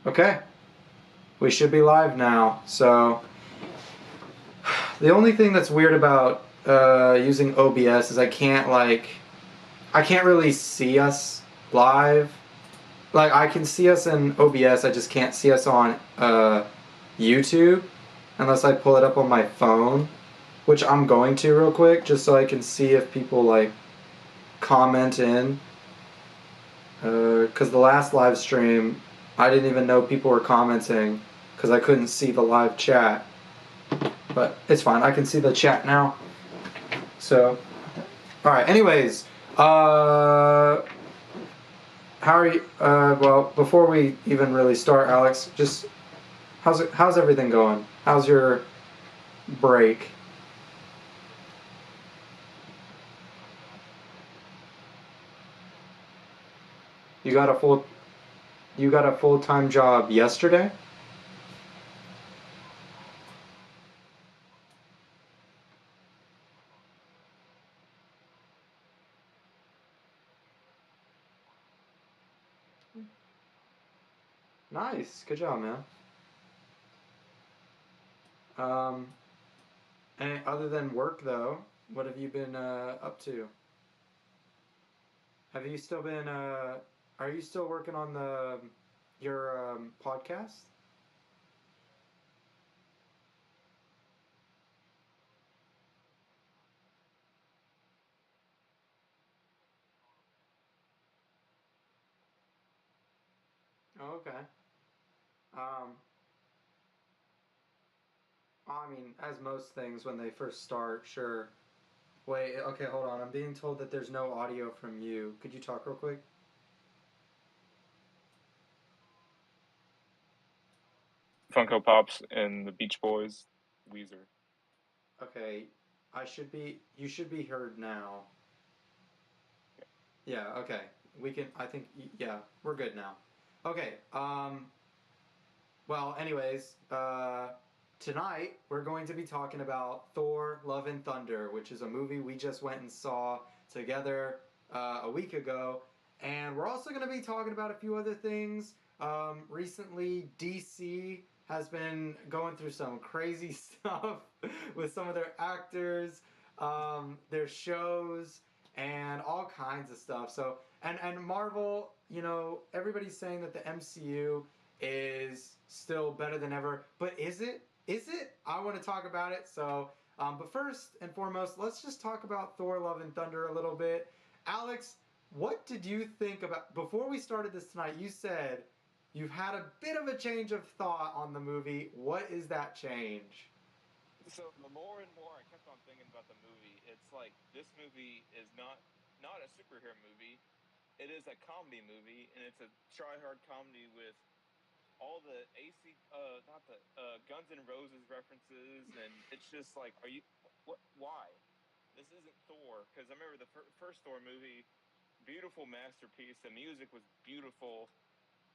Okay, we should be live now. So, the only thing that's weird about using OBS is I can't really see us live. Like, I can see us in OBS, I just can't see us on YouTube unless I pull it up on my phone, which I'm going to real quick just so I can see if people like comment in. Because the last live stream, I didn't even know people were commenting because I couldn't see the live chat. But it's fine. I can see the chat now. So, all right. Anyways, how are you? Well, before we even really start, Alex, just how's everything going? How's your break? You got a full time job yesterday? Nice. Good job, man. Um, and other than work, though, what have you been up to? Have you still been? Are you still working on the your podcast? Oh, okay. Um, I mean, as most things when they first start, sure. Wait, okay, hold on. I'm being told that there's no audio from you. Could you talk real quick? Funko Pops and the Beach Boys, Weezer. Okay, you should be heard now. Yeah, okay. We can, I think, yeah, we're good now. Okay, well, anyways, tonight we're going to be talking about Thor Love and Thunder, which is a movie we just went and saw together a week ago. And we're also going to be talking about a few other things. Recently, DC has been going through some crazy stuff with some of their actors, their shows, and all kinds of stuff. So, and Marvel, everybody's saying that the MCU is still better than ever. But is it? Is it? I want to talk about it. So, but first and foremost, let's just talk about Thor: Love and Thunder a little bit. Alex, what did you think about before we started this tonight? You said you've had a bit of a change of thought on the movie. What is that change? So the more and more I kept on thinking about the movie, it's like this movie is not a superhero movie. It is a comedy movie, and it's a try hard comedy with all the AC, not the Guns N' Roses references, and it's just like, are you what? Why? This isn't Thor because I remember the first Thor movie, beautiful masterpiece. The music was beautiful.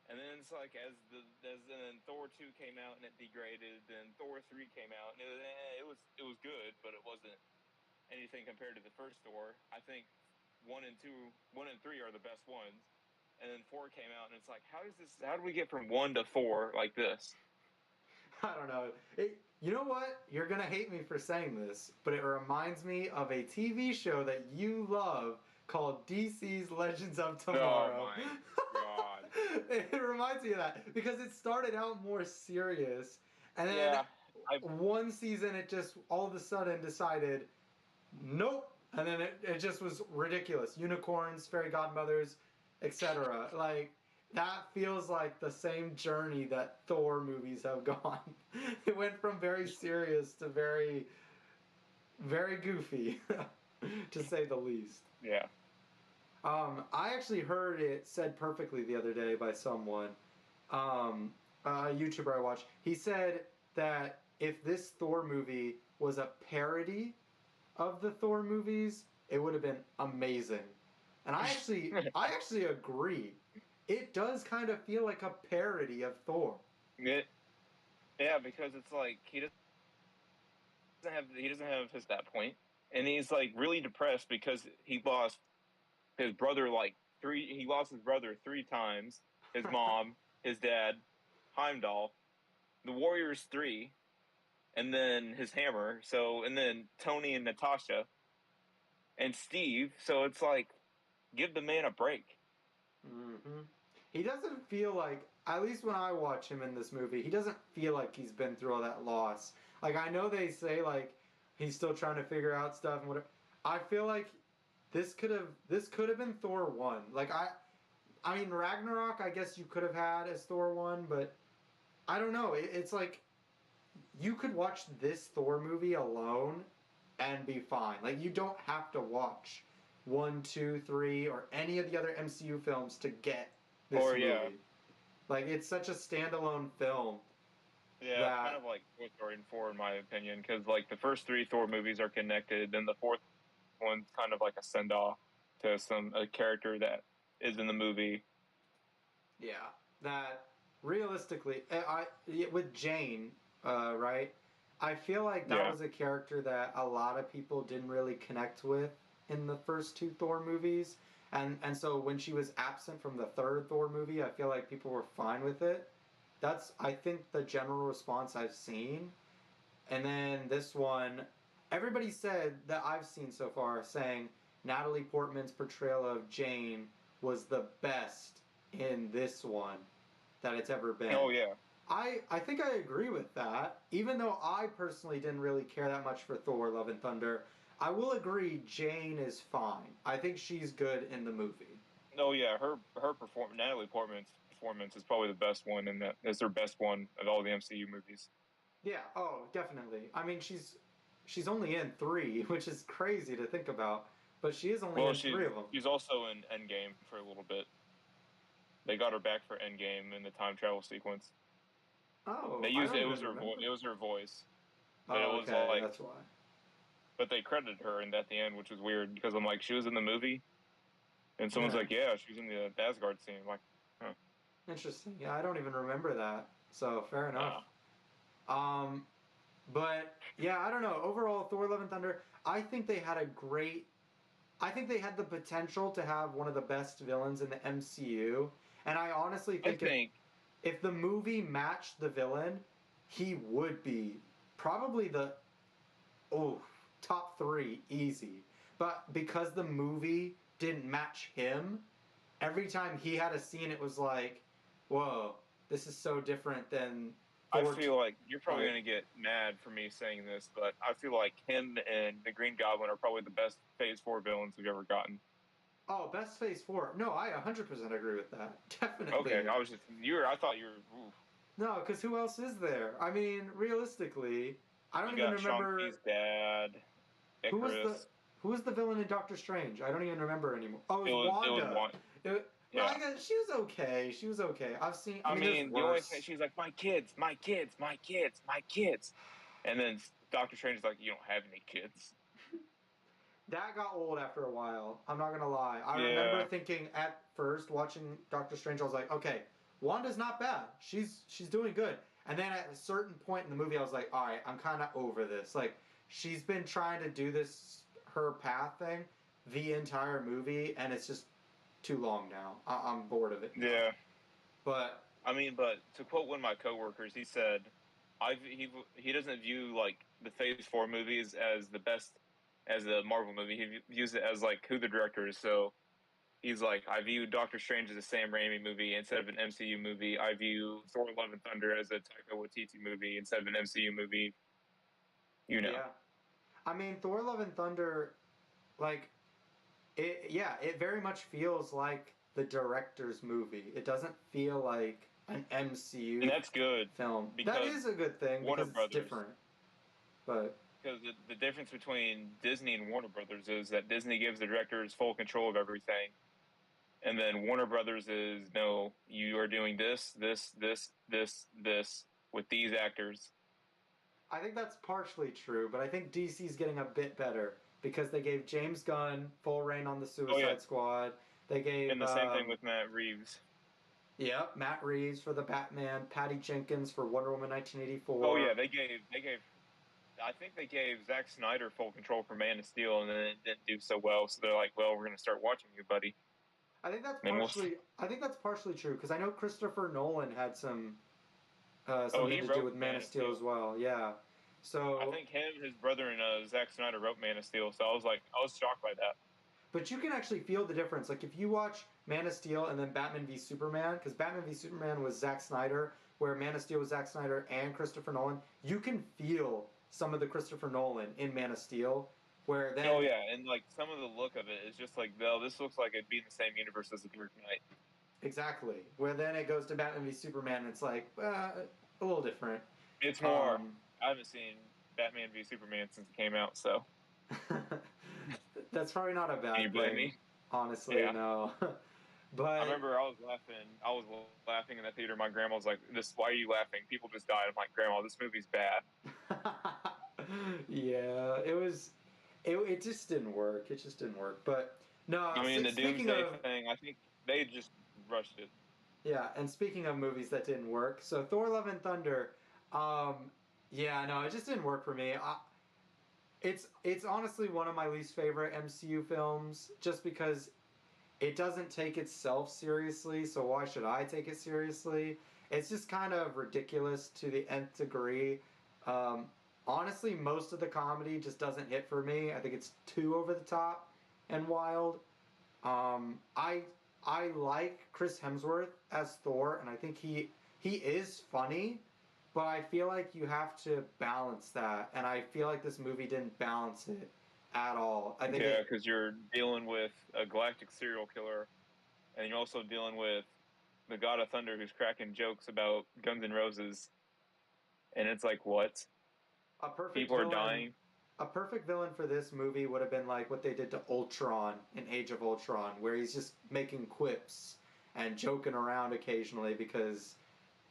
And then it's like as then Thor 2 came out and it degraded, then Thor 3 came out and it was good, but it wasn't anything compared to the first Thor. I think 1 and 3 are the best ones. And then 4 came out and it's like how do we get from 1 to 4 like this? I don't know. You know what? You're gonna hate me for saying this, but it reminds me of a TV show that you love called DC's Legends of Oh Tomorrow. my god. It reminds me of that because it started out more serious, and then Yeah. I one season it just all of a sudden decided nope, and then it just was ridiculous. Unicorns, fairy godmothers, etc. Like that feels like the same journey that Thor movies have gone. It went from very serious to very goofy, to say the least. yeah. I actually heard it said perfectly the other day by someone, a YouTuber I watch. He said that if this Thor movie was a parody of the Thor movies, it would have been amazing. And I actually agree. It does kind of feel like a parody of Thor. It, yeah, because it's like he doesn't have his that point, and he's like really depressed because he lost his brother like three. He lost his brother 3 times. His mom, his dad. Heimdall, the Warriors 3, and then his hammer. So, and then Tony and Natasha and Steve. So it's like, give the man a break. Mm-hmm. He doesn't feel like, at least when I watch him in this movie, he doesn't feel like he's been through all that loss. Like, I know they say, like, he's still trying to figure out stuff and whatever. I feel like this could have been Thor 1. Like, I mean, Ragnarok, I guess you could have had as Thor 1, but I don't know. It's like, you could watch this Thor movie alone and be fine. Like, you don't have to watch 1, 2, 3, or any of the other MCU films to get this Or, movie. yeah. Like, it's such a standalone film. Yeah, it's kind That of like Toy Story 4, in my opinion, because like the first three Thor movies are connected, then the fourth one's kind of like a send off to a character that is in the movie. Yeah, that realistically, with Jane, right? I feel like that Yeah. was a character that a lot of people didn't really connect with in the first two Thor movies, and so when she was absent from the third Thor movie, I feel like people were fine with it. That's, I think, the general response I've seen. And then this one, everybody said that I've seen so far saying Natalie Portman's portrayal of Jane was the best in this one that it's ever been. Oh yeah. I think I agree with that. Even though I personally didn't really care that much for Thor Love and Thunder, I will agree Jane is fine. I think she's good in the movie. Oh yeah. Her Natalie Portman's performance is probably the best one, and that is her best one of all the MCU movies. Yeah, oh, definitely. I mean, she's only in 3, which is crazy to think about, but she is only Well, in 3 of them. she's also in Endgame for a little bit. They got her back for Endgame in the time travel sequence. Oh, They I used don't it even was her remember. it was her voice, but it Oh, was okay, like, that's why. but they credited her in at the end, which was weird because I'm like, she was in the movie, and someone's Yeah, like, yeah, she was in the Asgard scene. I'm like, huh. interesting. Yeah, I don't even remember that. So fair enough. Uh, Um, but yeah, I don't know. Overall, Thor: Love and Thunder. I think they had a great. I think they had the potential to have one of the best villains in the MCU, and I honestly I think think if the movie matched the villain, he would be probably the oh top 3 easy. But because the movie didn't match him, every time he had a scene, it was like, whoa, this is so different than I Thor. feel like you're probably Like, gonna get mad for me saying this, but I feel like him and the Green Goblin are probably the best Phase 4 villains we've ever gotten. oh, best Phase 4. No, I 100% agree with that. Okay, Definitely. I was just I thought you were. Oof. No, because who else is there? I mean, realistically, I don't You even got Shang-Chi's remember dad, who was the Icarus. who was the villain in Doctor Strange. I don't even remember anymore. Oh, it was It was Wanda. one. No, Yeah. I guess she was okay. She was okay. I've seen. I I mean, there's mean, the only thing worse. she's like, my kids, my kids, my kids, my kids, and then Doctor Strange is like, you don't have any kids. That got old after a while. I'm not gonna lie. I remember Yeah, thinking at first watching Doctor Strange, I was like, okay, Wanda's not bad. She's doing good. And then at a certain point in the movie, I was like, all right, I'm kind of over this. Like, she's been trying to do this her path thing the entire movie, and it's just too long now. I'm bored of it now. yeah. But I mean, but to quote one of my coworkers, he said, he doesn't view like the Phase 4 movies as the best as a Marvel movie. He views it as like who the director is. So he's like, I view Doctor Strange as a Sam Raimi movie instead of an MCU movie. I view Thor: Love and Thunder as a Taika Waititi movie instead of an MCU movie. You know. yeah, I mean, Thor: Love and Thunder, like it. Yeah, it very much feels like the director's movie. It doesn't feel like an And MCU that's good film. That because is a good thing Warner because it's Brothers. different. But Because the difference between Disney and Warner Brothers is that Disney gives the directors full control of everything, and then Warner Brothers is no, you are doing this with these actors. I think that's partially true. But I think DC's getting a bit better because they gave James Gunn full reign on the Oh yeah, Suicide Squad. They gave and the same thing with Matt Reeves. Matt Reeves for the Batman, Patty Jenkins for Wonder Woman Oh 1984. yeah, they gave. I think they gave Zack Snyder full control for Man of Steel, and then it didn't do so well. So they're like, "Well, we're going to start watching you, buddy." I think that's And we'll. partially. I think that's partially true because I know Christopher Nolan had some Oh, he something to do wrote with Man Man of of Steel Steel. as well. Yeah. I So, think him, his brother, and Zack Snyder wrote Man of Steel. So I was shocked by that. but you can actually feel the difference. Like if you watch Man of Steel and then Batman v Superman, because Batman v Superman was Zack Snyder, where Man of Steel was Zack Snyder and Christopher Nolan, you can feel some of the Christopher Nolan in Man of Steel, where Oh then yeah, and like some of the look of it is just like, well, this looks like it'd be in the same universe as the Dark Knight. exactly, where then it goes to Batman v Superman, and it's like a little different. It's more. Um, I haven't seen Batman v Superman since it came out, so that's probably not a can you bad blame thing, me? honestly. Yeah. No, I but remember I was laughing. I was laughing in the theater. My grandma was like, "This, why are you laughing? People just died." I'm like, "Grandma, this movie's bad." yeah, it was. It just didn't work. It just didn't work. But no. I mean, the Speaking Doomsday of thing, I think they just rushed it. yeah, and speaking of movies that didn't work, so Thor: Love and Thunder, um, yeah, no, it just didn't work for me. It's honestly one of my least favorite MCU films, just because it doesn't take itself seriously. So why should I take it seriously? It's just kind of ridiculous to the nth degree. Um, Honestly, most of the comedy just doesn't hit for me. I think it's too over the top and wild. Um, I I like Chris Hemsworth as Thor, and I think he is funny, but I feel like you have to balance that, and I feel like this movie didn't balance it at all. I think Yeah, it because you're dealing with a galactic serial killer, and you're also dealing with the God of Thunder who's cracking jokes about Guns N' Roses, and it's like, what? a perfect People are villain dying. a perfect villain for this movie would have been like what they did to Ultron in Age of Ultron, where he's just making quips and joking around occasionally because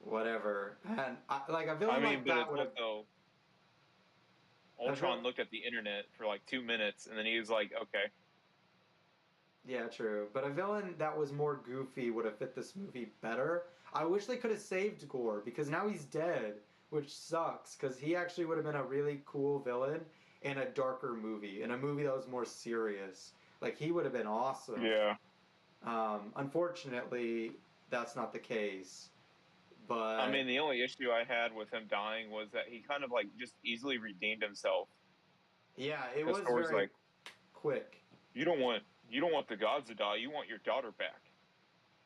whatever. And like a I villain mean, like but that it's would have also a villain. Ultron looked at the internet for like 2 minutes, and then he was like, "Okay, Yeah, true. But a villain that was more goofy would have fit this movie better. I wish they could have saved Gore because now he's dead, which sucks because he actually would have been a really cool villain in a darker movie, in a movie that was more serious. Like he would have been awesome. yeah." Unfortunately, that's not the case. I But mean, the only issue I had with him dying was that he kind of like just easily redeemed himself. yeah, it Because was Thor's very like, quick. you don't want the gods to die. You want your daughter back.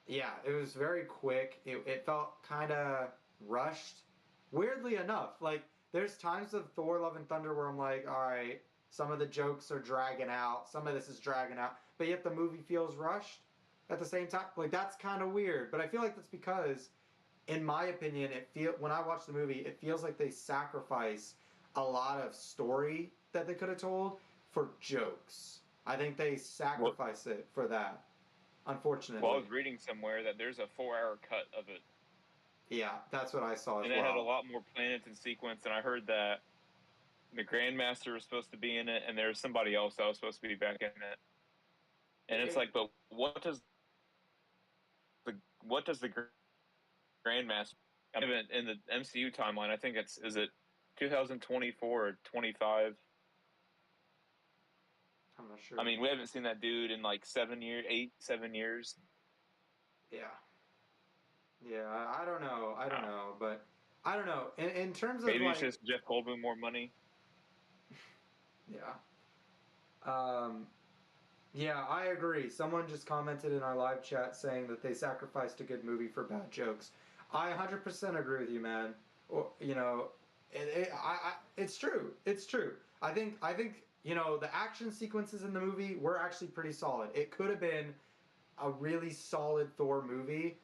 Yeah, it was very quick. It felt kind of rushed. Weirdly enough, like there's times of Thor: Love and Thunder where I'm like, all right, some of the jokes are dragging out, some of this is dragging out, but yet the movie feels rushed at the same time. Like that's kind of weird, but I feel like that's because, in my opinion, when I watch the movie, it feels like they sacrifice a lot of story that they could have told for jokes. I think they Well, sacrifice it for that, well, I unfortunately. was reading somewhere that there's a 4 hour cut of it, Yeah, that's what I saw as and it had a well. lot more planets in sequence. And I heard that the Grandmaster was supposed to be in it, and there's somebody else that was supposed to be back in it. And it's It, like, but what does the Grandmaster in the MCU timeline? I think it's is it 2024 or 25? I'm not I sure. mean, we haven't seen that dude in like 7 years, 7 years. Yeah, yeah. I don't know. I don't Wow. know, but I don't know. In terms of Maybe it's like, just Jeff Goldblum more money. yeah, um, yeah. I agree. Someone just commented in our live chat saying that they sacrificed a good movie for bad jokes. I 100% agree with you, man. Or it's true. It's true. I think the action sequences in the movie were actually pretty solid. It could have been a really solid Thor movie.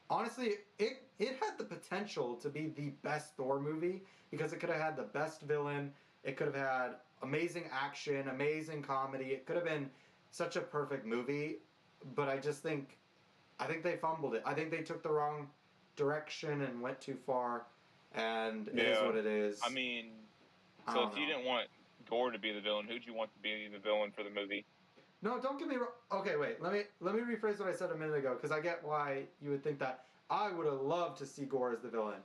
Honestly, it had the potential to be the best Thor movie because it could have had the best villain. It could have had amazing action, amazing comedy. It could have been such a perfect movie, but I think they fumbled it. I think they took the wrong direction and went too far, and it is Yeah. what it I is. mean, I so don't if you know. didn't want Gore to be the villain, who'd you want to be the villain for the movie? No, don't get me wrong. Okay, wait. Let me rephrase what I said a minute ago because I get why you would think that. I would have loved to see Gore as the villain.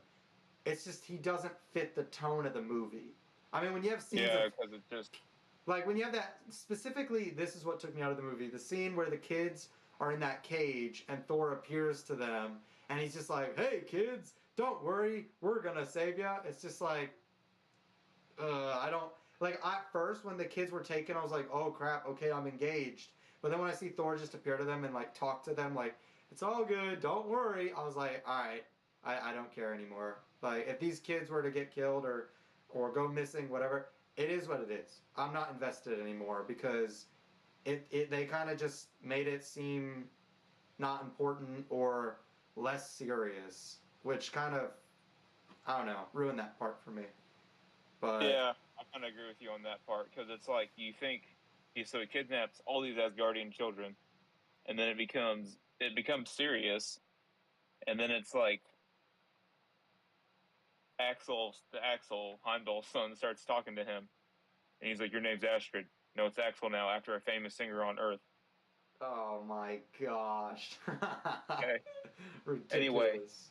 It's just he doesn't fit the tone of the movie. I mean, when you have scenes of Yeah, because it's just like when you have that specifically, this is what took me out of the movie. The scene where the kids are in that cage and Thor appears to them and he's just like, "Hey kids, don't worry, we're gonna save ya." It's just like, I don't like. At first, when the kids were taken, I was like, "Oh crap, okay, I'm engaged." But then when I see Thor just appear to them and like talk to them, like, "It's all good, don't worry," I was like, "All right, I don't care anymore." Like, if these kids were to get killed or go missing, whatever, it is what it is. I'm not invested anymore because it they kind of just made it seem not important or less serious, which kind of, I don't know, ruined that part for me. But Yeah, I kind of agree with you on that part because it's like you think so he kidnaps all these Asgardian children, and then it becomes serious, and then it's like Axel Heimdall's son starts talking to him, and he's like, "Your name's Astrid." No, it's Axel now, after a famous singer on Earth. oh my gosh. Okay. Anyway, Ridiculous.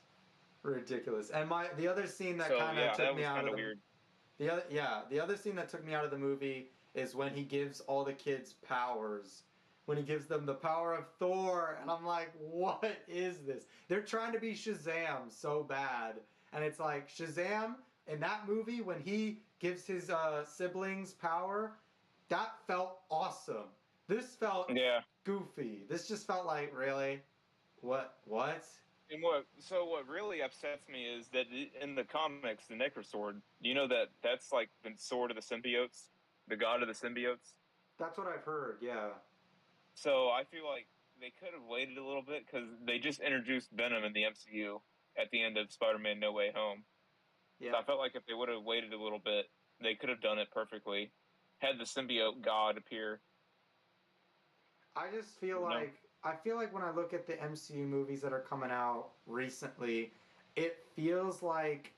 Ridiculous. And the other scene that so kind of yeah, took that me was out kind of of weird. the other scene that took me out of the movie is when he gives all the kids powers. When he gives them the power of Thor, and I'm like, what is this? They're trying to be Shazam so bad, and it's like Shazam in that movie when he gives his siblings power, that felt awesome. This felt Yeah. goofy. This just felt like, really, what? And what really upsets me is that in the comics, the Necrosword, you know that's like the sword of the symbiotes, the god of the symbiotes. That's what I've heard. Yeah. So I feel like they could have waited a little bit because they just introduced Venom in the MCU at the end of Spider-Man: No Way Home. Yeah. So I felt like if they would have waited a little bit, they could have done it perfectly. Had the symbiote god appear. I just feel You know? like when I look at the MCU movies that are coming out recently, it feels like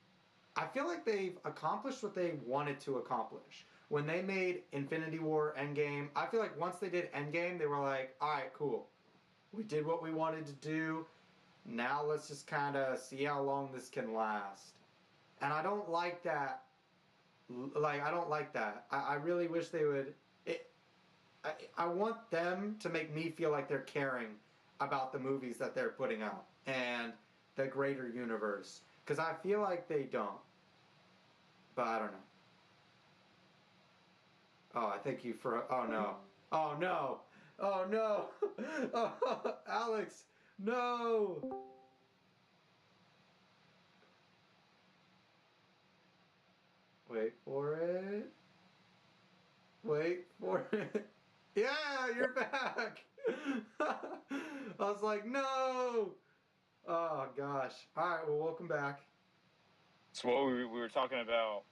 I feel like they've accomplished what they wanted to accomplish. When they made Infinity War Endgame, I feel like once they did Endgame, they were like, "All right, cool. We did what we wanted to do. Now let's just kind of see how long this can last." And I don't like that. Like, I don't like that. I really wish they would. I want them to make me feel like they're caring about the movies that they're putting out and the greater universe. Because I feel like they don't. But I don't know. Oh, I thank you for. Oh no. Oh no. Oh no. Oh, Alex. No. Wait for it. Wait for it. Yeah, you're back. I was like, no. Oh gosh. All right. Well, welcome back. So what we were talking about.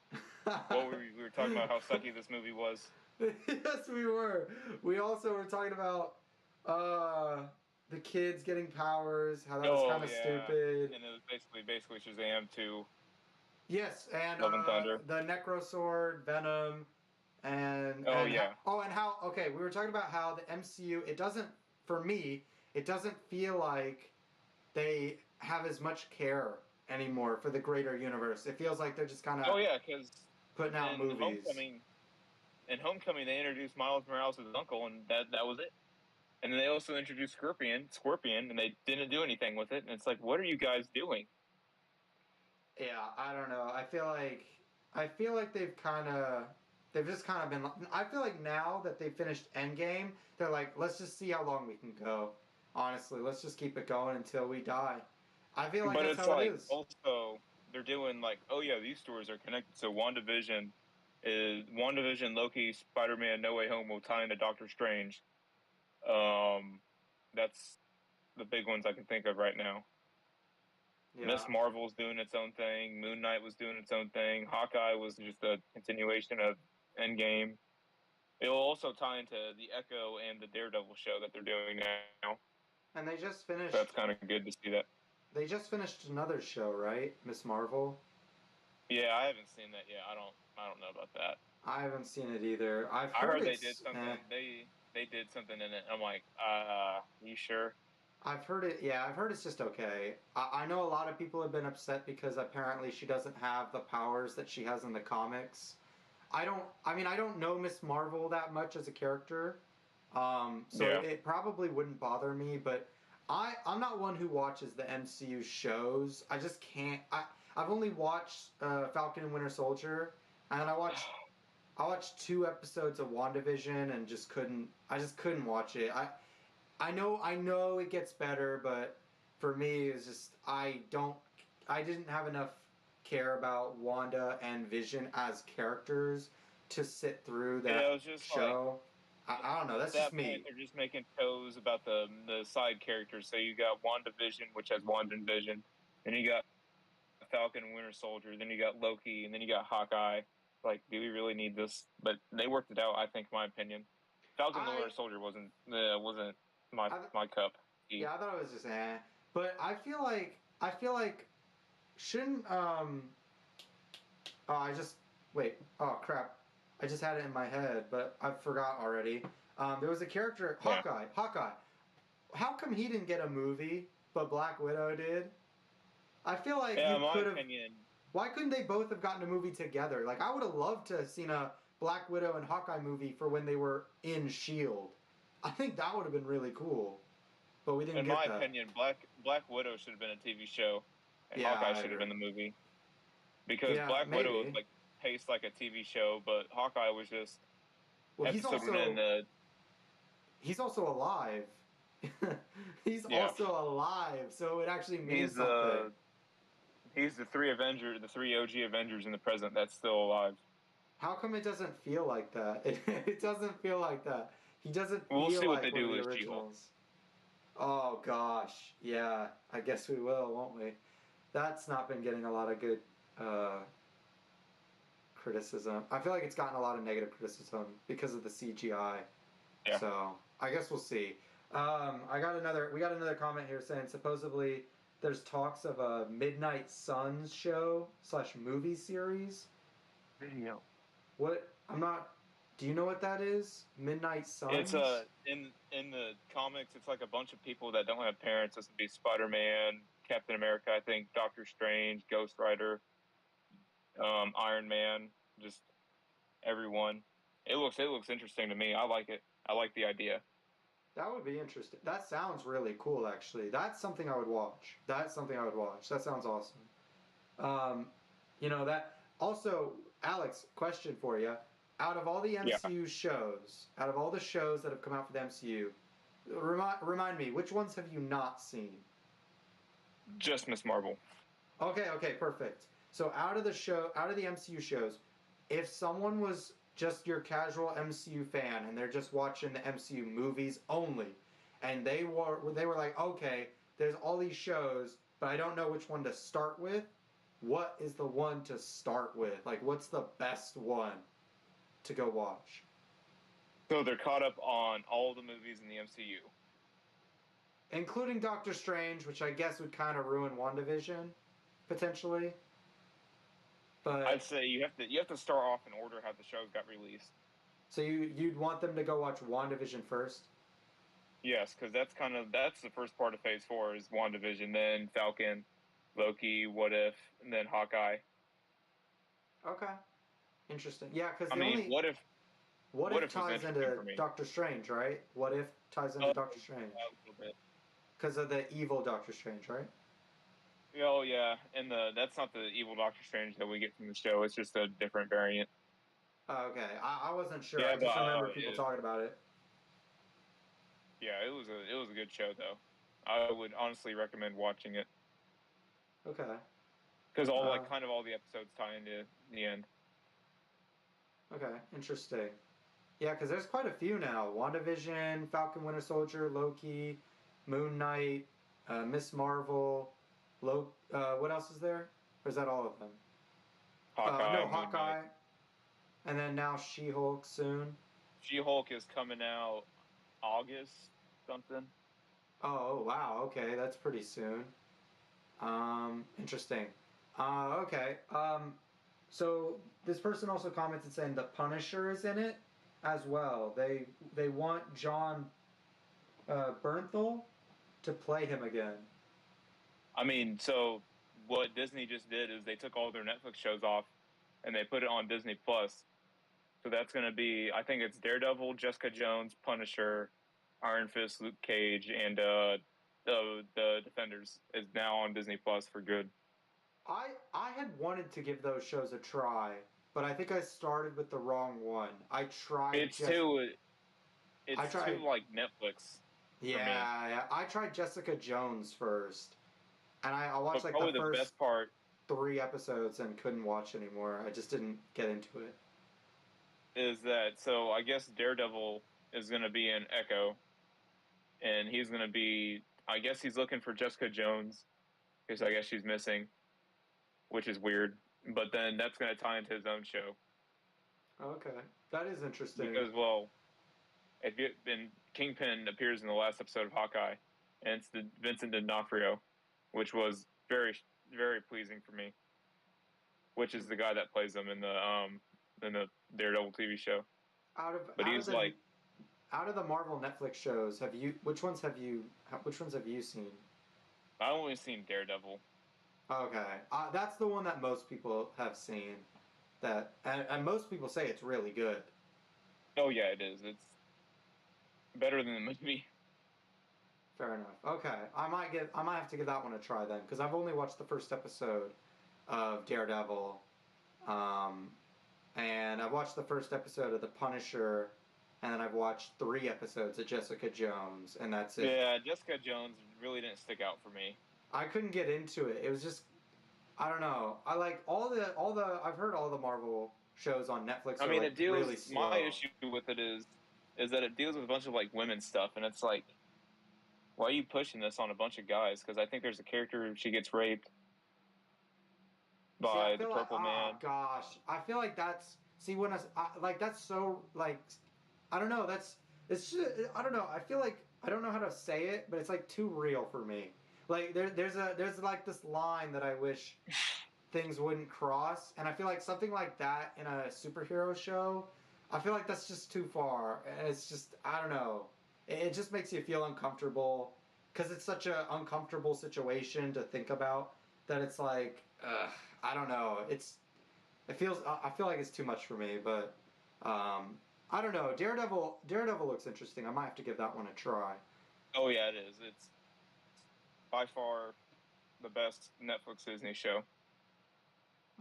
We were talking about how sucky this movie was. Yes, we were. We also were talking about uh, the kids getting powers, how that was Oh kind of yeah, stupid. and it was basically Shazam to Yes, and Love and Thunder. the Necro Sword, Venom, Oh yeah, and how okay, we were talking about how the MCU it doesn't for me it doesn't feel like they have as much care anymore for the greater universe. It feels like they're just kind of oh yeah, because putting out in movies. Homecoming they introduced Miles Morales' uncle, and that was it. And then they also introduced Scorpion, and they didn't do anything with it. And it's like, what are you guys doing? Yeah, I don't know. I feel like they've just kind of been. I feel like now that they finished Endgame, they're like, let's just see how long we can go. Honestly, let's just keep it going until we die. I feel like But that's it's how it like is. also they're doing like, oh yeah, these stories are connected. So WandaVision, Loki, Spider-Man, No Way Home will tie into Doctor Strange. Um, that's the big ones I can think of right now. Yeah, Miss Marvel's doing its own thing. Moon Knight was doing its own thing. Hawkeye was just a continuation of Endgame. It will also tie into the Echo and the Daredevil show that they're doing now. and So that's kind of good to see that. they just finished another show, right? Miss Marvel. Yeah, I haven't seen that yet. I don't know about that. I haven't seen it either. I've I heard heard they did it's. something. They did something in it. I'm like, you sure? I've heard it. Yeah, I've heard it's just okay. I know a lot of people have been upset because apparently she doesn't have the powers that she has in the comics. I don't. I mean, I don't know Miss Marvel that much as a character, so Yeah. it probably wouldn't bother me. But I'm not one who watches the MCU shows. I just can't. I've only watched Falcon and Winter Soldier, and I watched 2 episodes of WandaVision and just couldn't. I just couldn't watch it. I know it gets better, but for me, it's just I didn't have enough care about Wanda and Vision as characters to sit through Yeah, that it was just like show. I don't know. That's at just that point me. they're just making shows about the side characters. So you got WandaVision, which has Wanda and Vision, then you got Falcon and Winter Soldier, then you got Loki, and then you got Hawkeye. Like, do we really need this? But they worked it out, I think, in my opinion. Falcon and I Winter Soldier wasn't my I my cup. Yeah, I thought it was just but I feel like shouldn't oh I just wait oh crap I just had it in my head but I forgot already. There was a character Hawkeye. How come he didn't get a movie but Black Widow did? I feel like Yeah, you in my could have. opinion, Why couldn't they both have gotten a movie together? Like I would have loved to have seen a Black Widow and Hawkeye movie for when they were in Shield. I think that would have been really cool. But we didn't in get my that. opinion, Black Widow should have been a TV show, and Yeah, Hawkeye I should have agree. been the movie because Yeah, Black Widow was maybe. like paced like a TV show, but Hawkeye was just Well, episode one in the he's also alive. He's yeah. also alive, so it actually means He's something. he's the the 3 OG Avengers in the present that's still alive. How come it doesn't feel like that? It doesn't feel like that. He doesn't We'll feel see what they like one of do the with She-Hulk. originals. Oh gosh, yeah. I guess we will, won't we? That's not been getting a lot of good criticism. I feel like it's gotten a lot of negative criticism because of the CGI. Yeah. So I guess we'll see. We got another comment here saying supposedly there's talks of a Midnight Suns show / movie series. Video. What I'm not. Do you know what that is? Midnight Suns. It's in the comics, it's like a bunch of people that don't have parents. This would be Spider-Man, Captain America, I think, Doctor Strange, Ghost Rider, Iron Man, just everyone. It looks interesting to me. I like it. I like the idea. That would be interesting. That sounds really cool, actually. That's something I would watch. That sounds awesome. Um, that. Also, Alex, question for you. Out of all the MCU shows, out of all the shows that have come out for the MCU, remind me, which ones have you not seen? Just Miss Marvel. Okay, perfect. So out of the MCU shows, if someone was just your casual MCU fan and they're just watching the MCU movies only, and they were like, okay, there's all these shows, but I don't know which one to start with. What is the one to start with? Like, what's the best one to go watch? So they're caught up on all the movies in the MCU, including Doctor Strange, which I guess would kind of ruin WandaVision, potentially. But I'd say you have to start off in order how the shows got released. So you'd want them to go watch WandaVision first? Yes, because that's the first part of Phase 4 is WandaVision, then Falcon, Loki, What If, and then Hawkeye. Okay, interesting. Yeah, because What If ties into Doctor Strange, right? What If ties into Doctor Strange? Because of the evil Doctor Strange, right? Oh yeah, and that's not the evil Doctor Strange that we get from the show. It's just a different variant. Oh, okay, I wasn't sure. Yeah, I just remember people talking about it. Yeah, it was a good show though. I would honestly recommend watching it. Okay. Because kind of all the episodes tie into the end. Okay, interesting. Yeah, because there's quite a few now. WandaVision, Falcon Winter Soldier, Loki, Moon Knight, Miss Marvel, what else is there? Or is that all of them? Hawkeye. Hawkeye. And then now She-Hulk soon. She-Hulk is coming out August something. Oh, wow. Okay, that's pretty soon. Interesting. Okay. So this person also commented saying the Punisher is in it as well. They want John Bernthal to play him again. I mean, so what Disney just did is they took all their Netflix shows off and they put it on Disney Plus. So that's going to be, I think it's Daredevil, Jessica Jones, Punisher, Iron Fist, Luke Cage, and the Defenders is now on Disney Plus for good. I had wanted to give those shows a try, but I think I started with the wrong one. I tried It's too like Netflix for me. Yeah. I tried Jessica Jones first, and I watched But like the probably the first best part 3 episodes and couldn't watch anymore. I just didn't get into it. is that so I guess Daredevil is going to be in Echo, and he's going to be. I guess he's looking for Jessica Jones because I guess she's missing, which is weird. But then that's going to tie into his own show Okay, that is interesting. because Kingpin appears in the last episode of Hawkeye, and it's the Vincent D'Onofrio, which was very very pleasing for me. Which is the guy that plays him in the Daredevil TV show. Out of the Marvel Netflix shows, which ones have you seen? I only seen Daredevil. Okay, that's the one that most people have seen. And most people say it's really good. Oh yeah, it is. It's better than the movie. Fair enough. Okay, I might have to give that one a try then, because I've only watched the first episode of Daredevil, and I've watched the first episode of The Punisher, and then I've watched 3 episodes of Jessica Jones, and that's it. Yeah, Jessica Jones really didn't stick out for me. I couldn't get into it. It was just, I don't know. I like I've heard all the Marvel shows on Netflix. I mean, it deals. Really slow. My issue with it is that it deals with a bunch of like women stuff, and it's like, why are you pushing this on a bunch of guys? Because I think there's a character, she gets raped by the Purple Man. Oh gosh, I feel like that's that's so like, I don't know. It's just, I don't know. I feel like I don't know how to say it, but it's like too real for me. Like there's like this line that I wish things wouldn't cross, and I feel like something like that in a superhero show, I feel like that's just too far, and it's just, I don't know. It just makes you feel uncomfortable because it's such an uncomfortable situation to think about that it's like, I don't know. I feel like it's too much for me, but I don't know. Daredevil looks interesting. I might have to give that one a try. Oh yeah, it is. It's by far the best Netflix Disney show.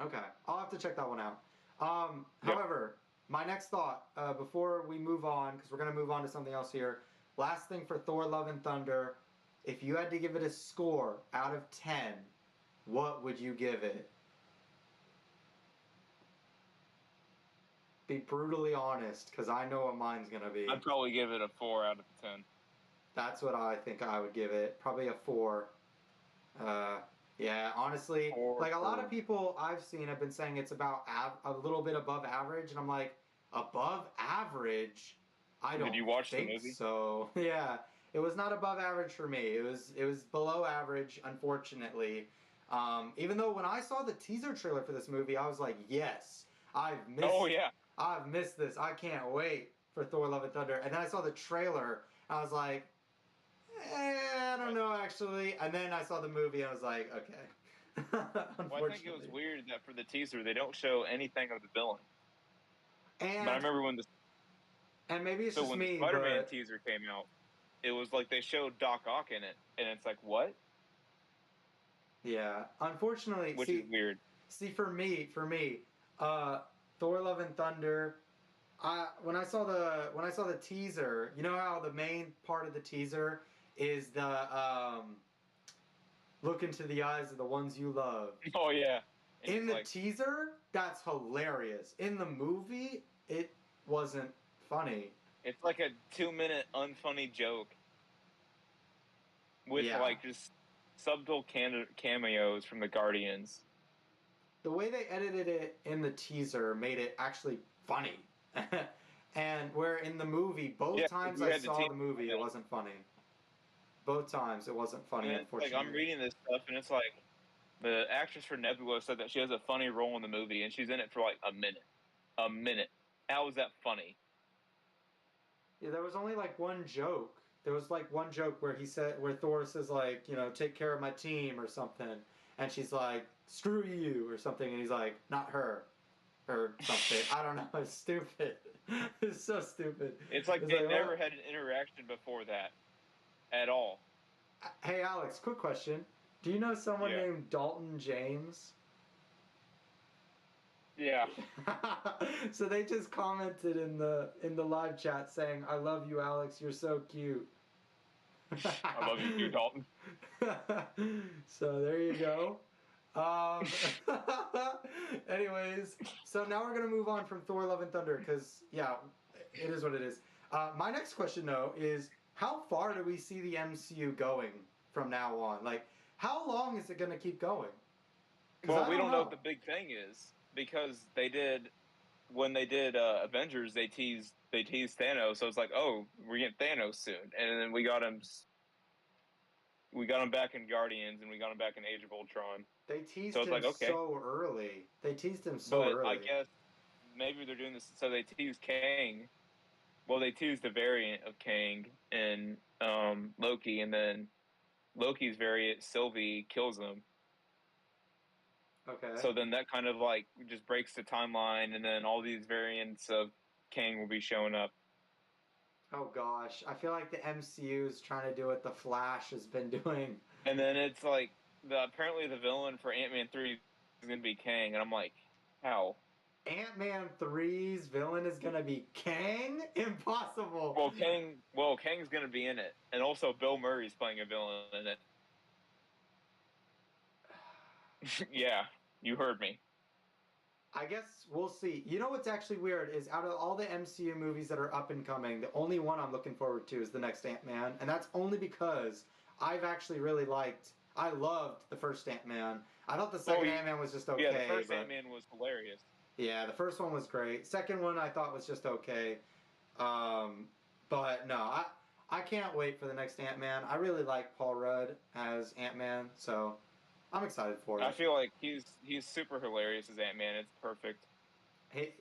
Okay, I'll have to check that one out. Yep. However, my next thought before we move on, because we're going to move on to something else here. Last thing for Thor: Love and Thunder, if you had to give it a score out of 10, what would you give it? Be brutally honest, because I know what mine's going to be. I'd probably give it a 4 out of 10. That's what I think I would give it. Probably a 4. Yeah, honestly, like a lot of people I've seen have been saying it's about a little bit above average, and I'm like, above average? I don't. Did you watch think the movie? So yeah, it was not above average for me. It was below average, unfortunately. Even though when I saw the teaser trailer for this movie, I was like, yes, I've missed this. I can't wait for Thor: Love and Thunder. And then I saw the trailer, and I was like, I don't know actually. And then I saw the movie, and I was like, okay. Well, I think it was weird that for the teaser they don't show anything of the villain. But I remember when maybe it's just when me, the Spider-Man teaser came out, it was like they showed Doc Ock in it, and it's like, what? Yeah, unfortunately, which is weird. See, for me, Thor: Love and Thunder. When I saw the teaser, you know how the main part of the teaser is the look into the eyes of the ones you love. Oh yeah. And in the teaser, that's hilarious. In the movie, it wasn't funny. It's like a 2-minute unfunny joke with like just subtle cameos from the Guardians. The way they edited it in the teaser made it actually funny. And where in the movie, both times I saw the movie, it wasn't funny. Both times it wasn't funny, unfortunately. Like, I'm reading this stuff, and it's like, the actress for Nebula said that she has a funny role in the movie, and she's in it for like a minute. A minute. How is that funny? Yeah, there was only like one joke. There was like one joke where Thor says like, take care of my team or something. And she's like, screw you or something. And he's like, not her. Or something. I don't know. It's stupid. It's so stupid. It's like they never had an interaction before that. At all. Hey, Alex, quick question. Do you know someone Yeah. named Dalton James? Yeah. So they just commented in the live chat saying, "I love you, Alex. You're so cute." I love you, Dalton. So there you go. Um, anyways, so now we're gonna move on from Thor: Love and Thunder because yeah, it is what it is. My next question though is how far do we see the MCU going from now on? Like, how long is it gonna keep going? Because Well, I we don't don't know what know. the big thing is because they did when they did Avengers, they teased Thanos, so it's like, oh, we're getting Thanos soon, and then we got him back in Guardians, and we got him back in Age of Ultron. They So teased it's him like, okay, so early. They teased him so but I early. guess maybe they're doing this. So they teased Kang. Well, they teased a variant of Kang in Loki, and then Loki's variant, Sylvie, kills him. Okay. So then that kind of like just breaks the timeline, and then all these variants of Kang will be showing up. Oh gosh, I feel like the MCU is trying to do what the Flash has been doing. And then it's like apparently the villain for Ant-Man 3 is gonna be Kang, and I'm like, how? Ant-Man 3's villain is gonna be Kang? Impossible. Kang's gonna be in it, and also Bill Murray's playing a villain in it. Yeah, you heard me. I guess we'll see. You know what's actually weird is out of all the MCU movies that are up and coming, the only one I'm looking forward to is the next Ant-Man, and that's only because I've actually really liked. I loved the first Ant-Man. I thought the second Ant-Man was just Yeah, the okay, first but Ant-Man was hilarious. yeah, the first one was great. Second one I thought was just okay. Um, but no, I can't wait for the next Ant-Man. I really like Paul Rudd as Ant-Man, so I'm excited for I it. feel like he's super hilarious as Ant-Man. It's perfect.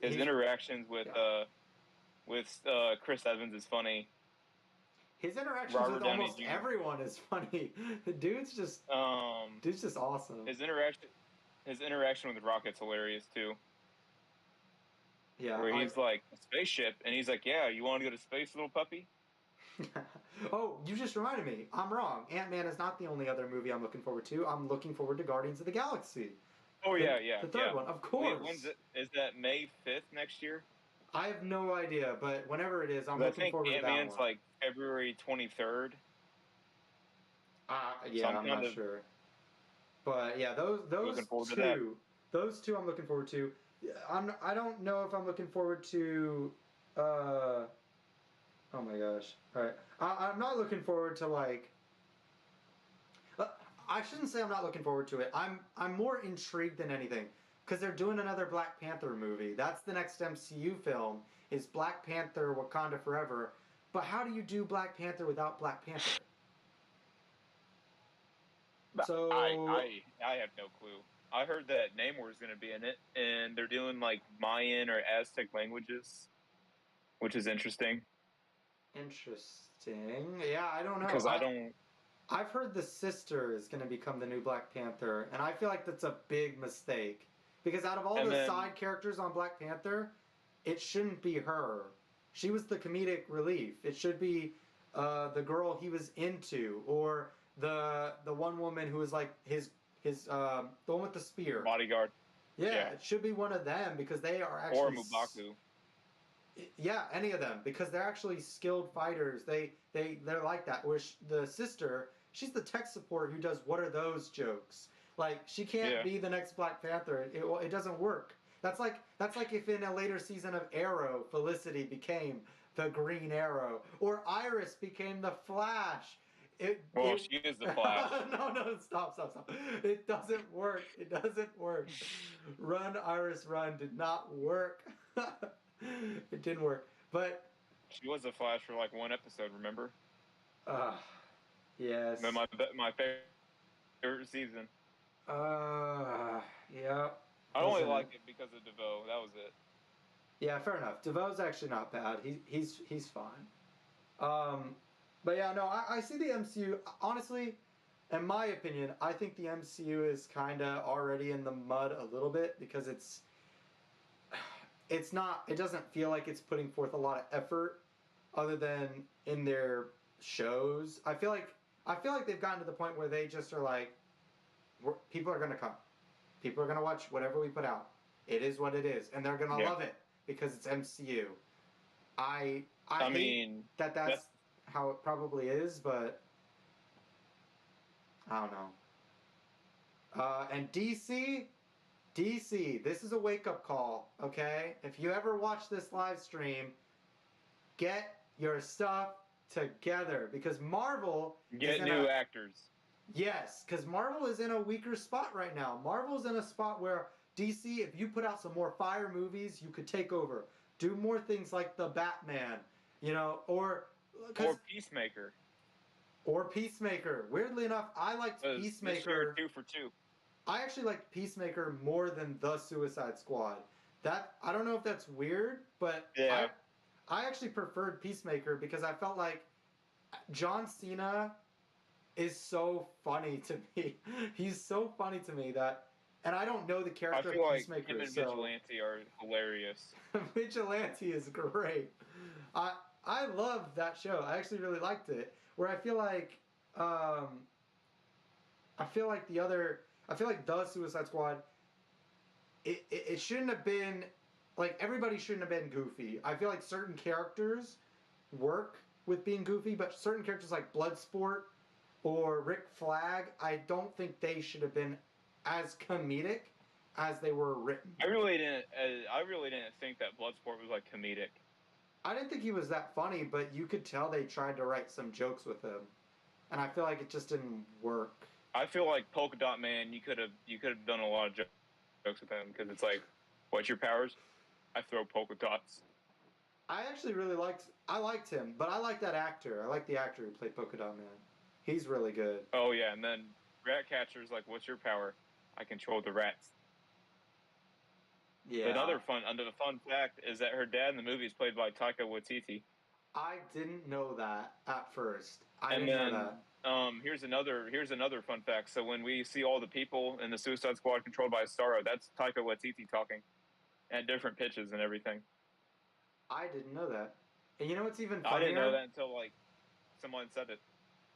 His He's interactions yeah. with Chris Evans is funny. His interactions with Robert Downey almost Jr. everyone is funny. The dude's just awesome. His interaction with Rocket's hilarious too. Yeah, Where I he's like a spaceship, and he's like, "Yeah, you want to go to space, little puppy?" Oh, you just reminded me. I'm wrong. Ant-Man is not the only other movie I'm looking forward to. I'm looking forward to Guardians of the Galaxy. Oh The yeah, yeah, the third yeah. one, of When's course. it? Is that May 5th next year? I have no idea, but whenever it is, I'm Because I looking think forward to Ant that Man's one. like February 23rd. Yeah, So I'm I'm kind not of sure. But yeah, looking forward to that. those two I'm looking forward to. I don't know if I'm looking forward to. Uh, oh my gosh! All right, I'm not looking forward to like. Uh, I shouldn't say I'm not looking forward to it. I'm more intrigued than anything because they're doing another Black Panther movie. That's the next MCU film is Black Panther: Wakanda Forever. But how do you do Black Panther without Black Panther? But So I have no clue. I heard that Namor is going to be in it, and they're doing like Mayan or Aztec languages, which is interesting interesting. Yeah, I don't know. because I don't. I've heard the sister is going to become the new Black Panther, and I feel like that's a big mistake because out of all And the then side characters on Black Panther, it shouldn't be her. She was the comedic relief. It should be the girl he was into, or the one woman who was like his the one with the spear. Bodyguard, Yeah, yeah, it should be one of them because they are or actually Mubaku. yeah, any of them because they're actually skilled fighters. They're like that. Where the sister, she's the tech support who does what are those jokes. Like she can't Yeah. be the next Black Panther. It doesn't work. That's like if in a later season of Arrow, Felicity became the Green Arrow, or Iris became the Flash. Well, It she is the Flash. no, stop. It doesn't work. It doesn't work. Run, Iris, run did not work. It didn't work. But She was the Flash for like one episode. Remember? uh yes. My favorite season. Uh yeah. I only Wasn't it? liked it because of DeVoe. That was it. Yeah, fair enough. DeVoe's actually not bad. He's fine. Um but yeah, no, I see the MCU honestly, in my opinion, I think the MCU is kinda already in the mud a little bit because it's not it doesn't feel like it's putting forth a lot of effort other than in their shows. I feel like they've gotten to the point where they just are like, people are gonna come, people are gonna watch whatever we put out. It is what it is, and they're gonna love it because it's MCU. I hate mean, that's how it probably is, but I don't know. And DC, this is a wake-up call, okay? If you ever watch this live stream, get your stuff together, because Marvel get new actors. Yes, because Marvel is in a weaker spot right now. Marvel's in a spot where DC, if you put out some more fire movies, you could take over. Do more things like the Batman, or Peacemaker. Or Peacemaker. Weirdly enough, I liked Peacemaker. 2 for 2. I actually liked Peacemaker more than the Suicide Squad. That, I don't know if that's weird, but yeah. I actually preferred Peacemaker because I felt like John Cena is so funny to me. He's so funny to me that, and I don't know the character of Peacemaker. Like him and Vigilante are hilarious. Vigilante is great. I love that show. I actually really liked it. Where I feel like the Suicide Squad, it shouldn't have been, like, everybody shouldn't have been goofy. I feel like certain characters work with being goofy, but certain characters like Bloodsport or Rick Flag, I don't think they should have been as comedic as they were written. I really didn't think that Bloodsport was like comedic. I didn't think he was that funny, but you could tell they tried to write some jokes with him, and I feel like it just didn't work. I feel like Polka Dot Man, you could have done a lot of jokes with him, because it's like, what's your powers? I throw polka dots. I actually liked him, but I like that actor. I like the actor who played Polka Dot Man. He's really good. Oh yeah, and then Ratcatcher's like, what's your power? I control the rats. Yeah. Another fun fact is that her dad in the movie is played by Taika Waititi. I didn't know that at first. Here's another fun fact. So when we see all the people in the Suicide Squad controlled by Starro, that's Taika Waititi talking at different pitches and everything. I didn't know that. And you know what's even funnier? I didn't know that until like someone said it.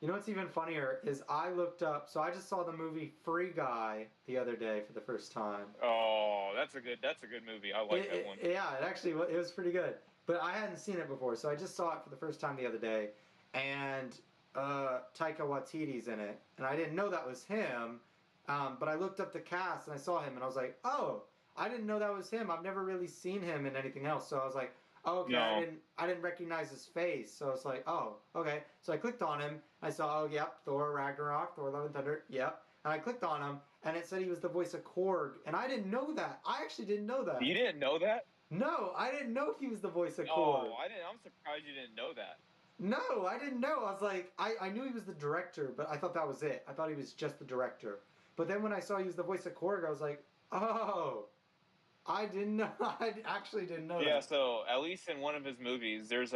You know what's even funnier is I looked up. So I just saw the movie Free Guy the other day for the first time. Oh, that's a good movie. I like that one. Yeah, it was pretty good. But I hadn't seen it before, so I just saw it for the first time the other day. And Taika Waititi's in it, and I didn't know that was him. But I looked up the cast and I saw him, and I was like, oh, I didn't know that was him. I've never really seen him in anything else. So I was like, oh, okay, no. I didn't recognize his face. So I was like, oh, okay. So I clicked on him. I saw, oh, yep, Thor Ragnarok, Thor Love and Thunder, yep. And I clicked on him, and it said he was the voice of Korg, and I didn't know that. I actually didn't know that. You didn't know that? No, I didn't know he was the voice of Korg. Oh, I'm surprised you didn't know that. No, I didn't know. I was like, I knew he was the director, but I thought that was it. I thought he was just the director. But then when I saw he was the voice of Korg, I was like, oh, I didn't know. I actually didn't know that. Yeah, so at least in one of his movies, there's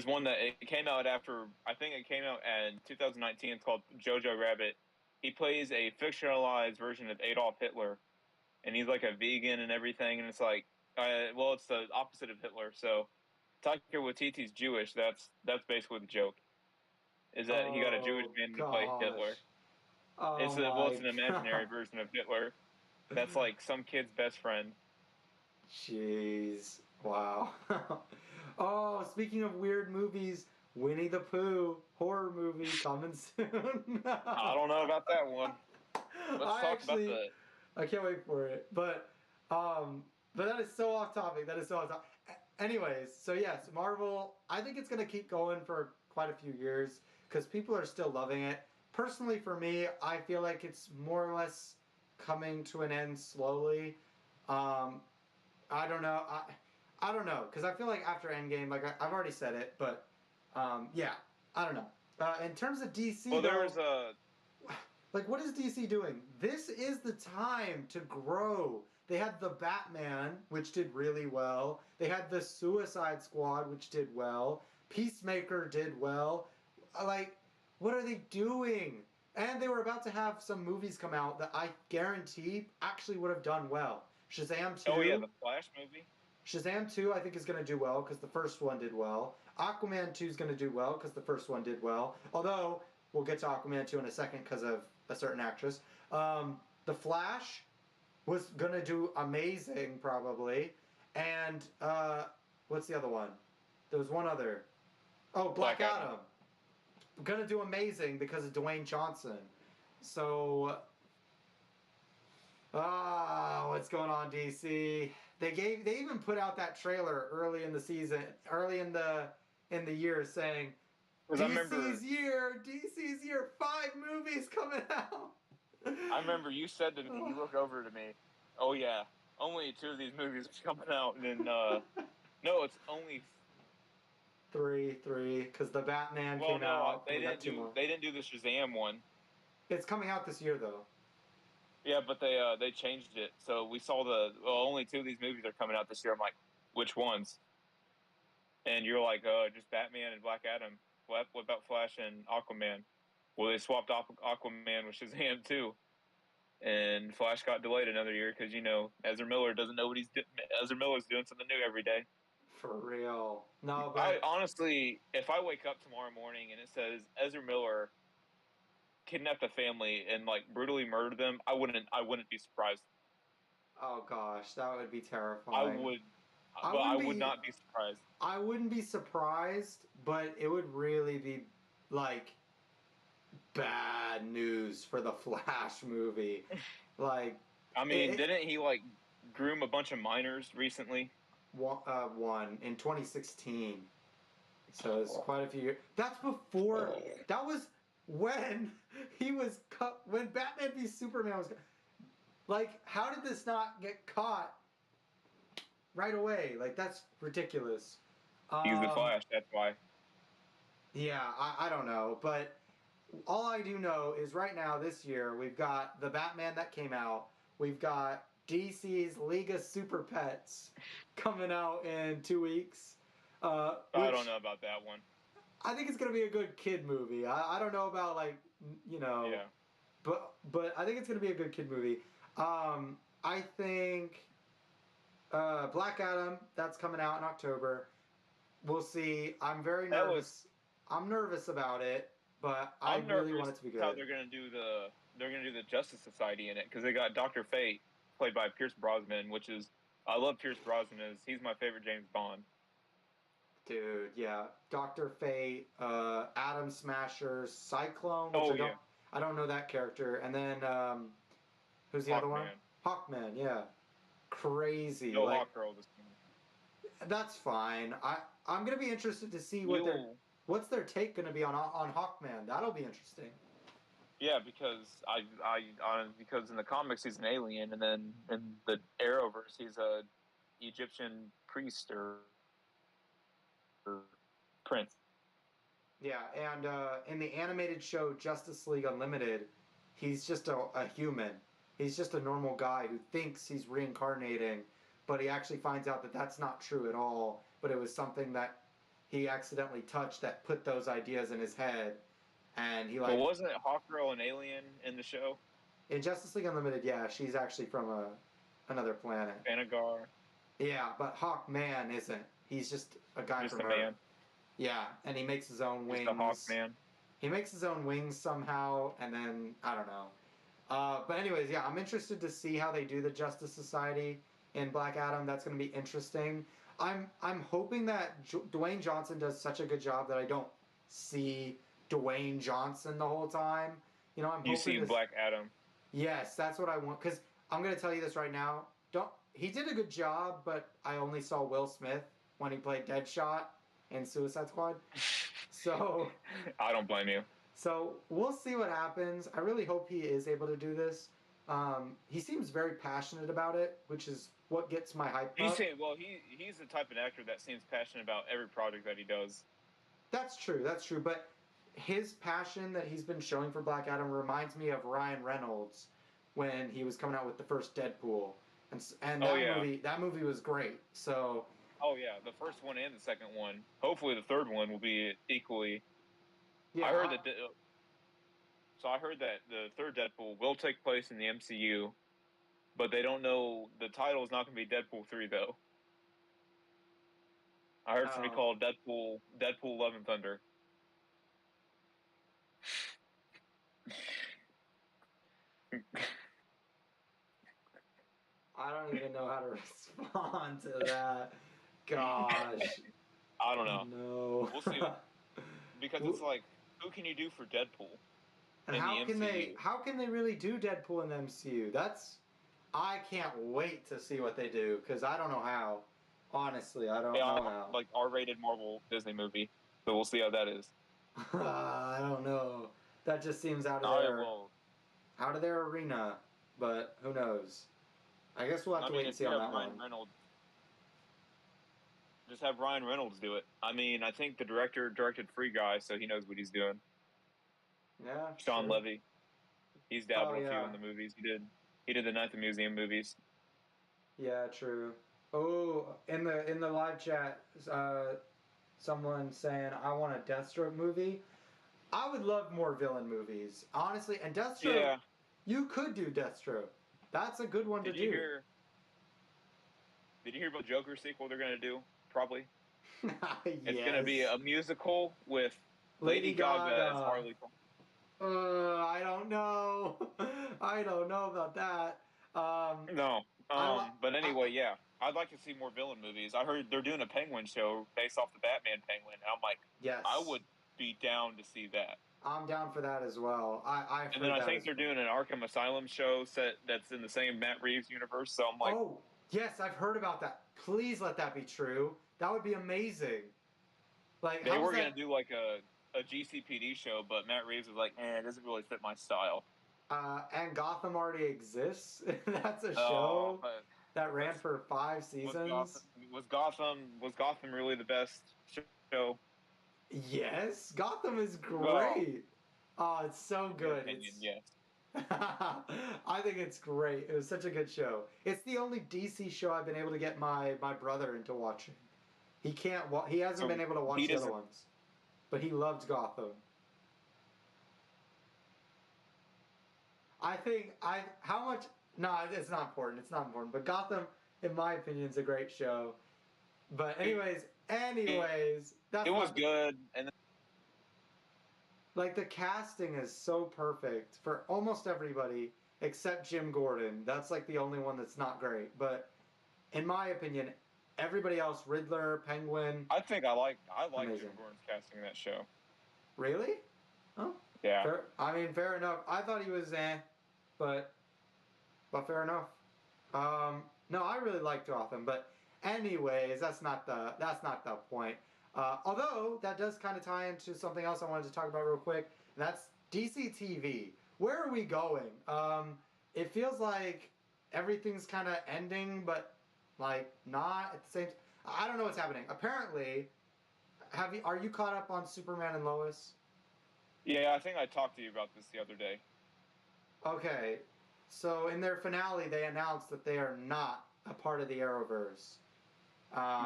one that it came out after, I think it came out in 2019. It's called Jojo Rabbit. He plays a fictionalized version of Adolf Hitler, and he's like a vegan and everything, and it's like, it's the opposite of Hitler. So Taika Waititi's Jewish. That's basically the joke. Is that he got a Jewish man to play Hitler? It's an imaginary version of Hitler. That's like some kid's best friend. Jeez. Wow. Oh, speaking of weird movies, Winnie the Pooh horror movie coming soon. I don't know about that one. Let's talk about that. I can't wait for it. But that is so off topic. Anyways, so yes, Marvel, I think it's going to keep going for quite a few years because people are still loving it. Personally, for me, I feel like it's more or less coming to an end slowly. I don't know. I don't know, because I feel like after Endgame, like I've already said it, but yeah, I don't know. In terms of DC, like, what is DC doing? This is the time to grow. They had the Batman, which did really well. They had the Suicide Squad, which did well. Peacemaker did well. Like, what are they doing? And they were about to have some movies come out that I guarantee actually would have done well. Shazam 2. Oh yeah, the Flash movie. Shazam 2 I think is going to do well because the first one did well. Aquaman 2 is going to do well because the first one did well. Although we'll get to Aquaman 2 in a second because of a certain actress. The Flash was gonna do amazing probably, and what's the other one? There was one other. Oh, Black Adam. Gonna do amazing because of Dwayne Johnson. So, what's going on, DC? They even put out that trailer early in the season, early in the year, saying DC's year, 5 movies coming out. I remember you said to me, you look over to me, oh yeah, only 2 of these movies are coming out, and then no, it's only three, because the Batman came out. They didn't do the Shazam one. It's coming out this year though. Yeah, but they changed it, so we saw only 2 of these movies are coming out this year. I'm like, which ones? And you're like, just Batman and Black Adam. What about Flash and Aquaman? Well, they swapped Aquaman with Shazam too, and Flash got delayed another year because Ezra Miller doesn't know what he's doing. Ezra Miller's doing something new every day. For real. No, but I honestly, if I wake up tomorrow morning and it says Ezra Miller kidnapped a family and like brutally murdered them, I wouldn't be surprised. Oh gosh, that would be terrifying. I would not be surprised. I wouldn't be surprised, but it would really be like bad news for the Flash movie. Like, I mean, didn't he like groom a bunch of minors recently? One in 2016. So it's quite a few years. That's before. That was when he was when Batman v Superman was. Like, how did this not get caught right away? Like, that's ridiculous. He's the Flash. That's why. Yeah, I don't know, but all I do know is right now this year we've got the Batman that came out. We've got DC's League of Super Pets coming out in 2 weeks. I don't know about that one. I think it's gonna be a good kid movie. I don't know about Yeah. But I think it's gonna be a good kid movie. I think Black Adam, that's coming out in October. We'll see. I'm very nervous. I'm nervous about it, but I really want it to be good. How they're gonna do the Justice Society in it, because they got Dr. Fate played by Pierce Brosnan, which is, I love Pierce Brosnan. He's my favorite James Bond. Dude, yeah, Dr. Fate, Atom Smasher, Cyclone. Which I don't know that character, and then who's the other one? Hawkman. Yeah, crazy. No Hawkgirl this time. That's fine. I'm gonna be interested to see what's their take gonna be on Hawkman. That'll be interesting. Yeah, because because in the comics he's an alien, and then in the Arrowverse he's a Egyptian priest or prince. Yeah, and in the animated show Justice League Unlimited, he's just a human. He's just a normal guy who thinks he's reincarnating, but he actually finds out that that's not true at all. But it was something that he accidentally touched that put those ideas in his head, and he But wasn't Hawkgirl an alien in the show? In Justice League Unlimited, yeah, she's actually from another planet. Thanagar. Yeah, but Hawkman isn't. He's just a guy just from a Earth. man. Yeah, and he makes his own wings. Just a Hawkman. He makes his own wings somehow, and then I don't know. But anyways, yeah, I'm interested to see how they do the Justice Society in Black Adam. That's going to be interesting. I'm hoping that Dwayne Johnson does such a good job that I don't see Dwayne Johnson the whole time. I'm hoping you see Black Adam. Yes, that's what I want. Because I'm going to tell you this right now. He did a good job, but I only saw Will Smith when he played Deadshot in Suicide Squad. So I don't blame you. So we'll see what happens. I really hope he is able to do this. He seems very passionate about it, which is what gets my hype up. He's the type of actor that seems passionate about every project that he does. That's true. But his passion that he's been showing for Black Adam reminds me of Ryan Reynolds when he was coming out with the first Deadpool, and that movie was great. So. Oh yeah, the first one and the second one. Hopefully, the third one will be equally. Yeah, I heard that the third Deadpool will take place in the MCU, but they don't know the title is not going to be Deadpool 3 though. I heard it's going to be called Deadpool Love and Thunder. I don't even know how to respond to that. Gosh. I don't know. No. We'll see. Because it's like, who can you do for Deadpool And in the MCU? how can they really do Deadpool in the MCU? I can't wait to see what they do because I don't know how. Honestly, I don't know how. Like R-rated Marvel Disney movie. So we'll see how that is. I don't know. That just seems out of their arena. But who knows? I guess we'll have to wait and see on that one. Just have Ryan Reynolds do it. I mean, I think the director directed Free Guy, so he knows what he's doing. Yeah. Sean Levy. He's dabbled a few yeah. in the movies. He did the Night at the Museum movies. Yeah, true. Oh, in the live chat, someone saying I want a Deathstroke movie. I would love more villain movies, honestly. And Deathstroke, Yeah. You could do Deathstroke. That's a good one to do. Did you hear about Joker sequel they're gonna do? Probably. Yes. It's gonna be a musical with Lady Gaga as Harley. I don't know. I don't know about that. But anyway, yeah. I'd like to see more villain movies. I heard they're doing a Penguin show based off the Batman Penguin, and I'm like, yes, I would be down to see that. I'm down for that as well. I think they're doing an Arkham Asylum show that's in the same Matt Reeves universe. So I'm like, oh yes, I've heard about that. Please let that be true. That would be amazing. Like they were gonna do like a GCPD show, but Matt Reeves was like, it doesn't really fit my style. And Gotham already exists. That's a show that ran for 5 seasons. Was Gotham really the best show? Yes, Gotham is great. Oh, it's so good. Yes. I think it's great. It was such a good show. It's the only DC show I've been able to get my brother into watching. He hasn't been able to watch the other ones, but he loved Gotham. No, it's not important. It's not important. But Gotham, in my opinion, is a great show. But anyways, it was good. And like the casting is so perfect for almost everybody except Jim Gordon. That's like the only one that's not great. But in my opinion, everybody else, Riddler, Penguin. I think I like Jim Gordon's casting in that show. Really? Oh. Yeah. Fair enough. I thought he was but fair enough. No, I really liked Gotham, but anyways, that's not the point. Although that does kind of tie into something else I wanted to talk about real quick. And that's DC TV. Where are we going? It feels like everything's kind of ending, but like not at the same. I don't know what's happening. Apparently, are you caught up on Superman and Lois? Yeah, I think I talked to you about this the other day. Okay, so in their finale, they announced that they are not a part of the Arrowverse.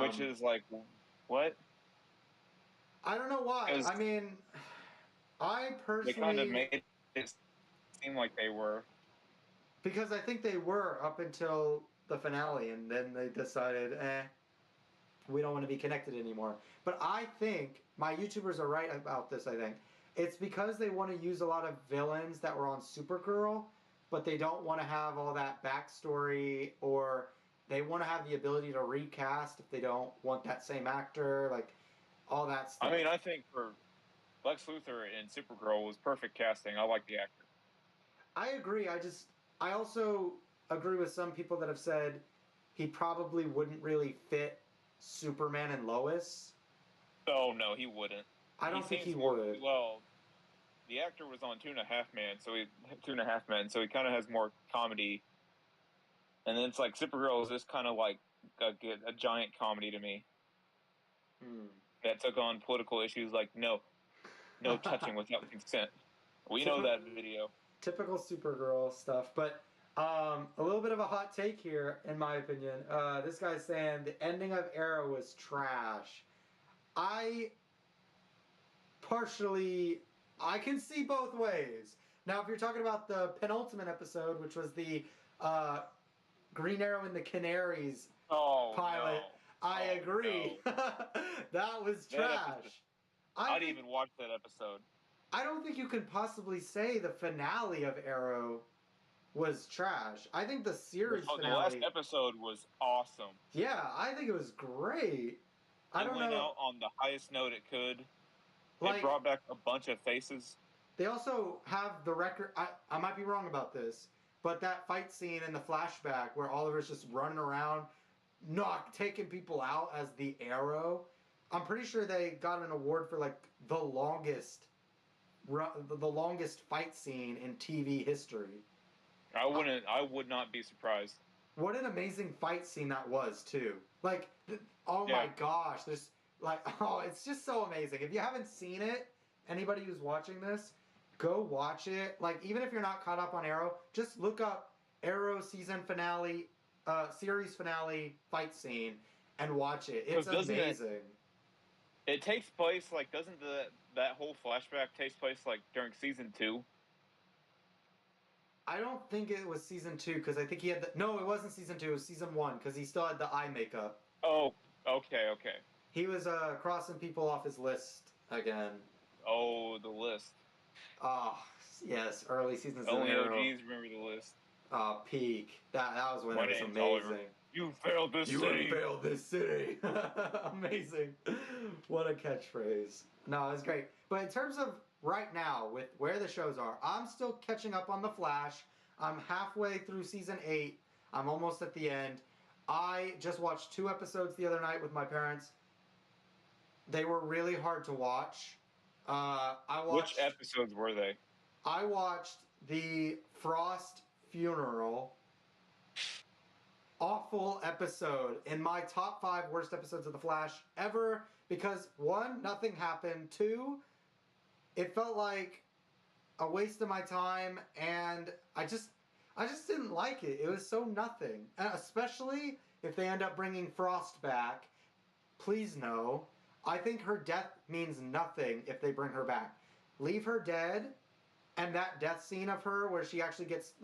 Which is like, what? I don't know why. I mean, I personally... They kind of made it seem like they were. Because I think they were up until the finale, and then they decided, we don't want to be connected anymore. But I think, my YouTubers are right about this, I think. It's because they want to use a lot of villains that were on Supergirl, but they don't want to have all that backstory, or they want to have the ability to recast if they don't want that same actor, like all that stuff. I mean, I think for Lex Luthor in Supergirl was perfect casting. I like the actor. I agree. I also agree with some people that have said he probably wouldn't really fit Superman and Lois. Oh, no, he wouldn't. I don't think he would. Well, the actor was on Two and a Half Men, so he kind of has more comedy. And then it's like Supergirl is just kind of like a giant comedy to me. That took on political issues like no touching without consent. We know that video. Typical Supergirl stuff, but a little bit of a hot take here, in my opinion. This guy's saying the ending of Arrow was trash. I can see both ways. Now, if you're talking about the penultimate episode, which was the Green Arrow and the Canaries pilot, I agree. No. That was trash. I didn't even watch that episode. I don't think you can possibly say the finale of Arrow was trash. I think the series The last finale. episode was awesome. Yeah, I think it was great. I don't went know. out on the highest note it could. Like, it brought back a bunch of faces. They also have the record. I might be wrong about this, but that fight scene in the flashback where Oliver's just running around, taking people out as the Arrow. I'm pretty sure they got an award for like the longest fight scene in TV history. I would not be surprised. What an amazing fight scene that was too. Like, my gosh, there's it's just so amazing. If you haven't seen it, anybody who's watching this, go watch it. Like, even if you're not caught up on Arrow, just look up Arrow season finale, series finale fight scene, and watch it. It's amazing. It takes place doesn't that whole flashback takes place during season 2? I don't think it was season 2 because I think he had no, it wasn't season 2. It was season 1 because he still had the eye makeup. Oh, okay. He was crossing people off his list again. Oh, the list. Yes, early seasons Only of Arrow. OGs remember the list. Peak. That was when it was amazing. Oliver. You failed this city. You failed this city. Amazing. What a catchphrase. No, it's great. But in terms of right now, with where the shows are, I'm still catching up on The Flash. I'm halfway through season 8. I'm almost at the end. I just watched 2 episodes the other night with my parents. They were really hard to watch. Which episodes were they? I watched the Frost funeral. Awful episode. In my top 5 worst episodes of The Flash ever. Because 1, nothing happened. 2, it felt like a waste of my time. And I just didn't like it. It was so nothing. And especially if they end up bringing Frost back. Please no. I think her death means nothing if they bring her back. Leave her dead, and that death scene of her where she actually gets,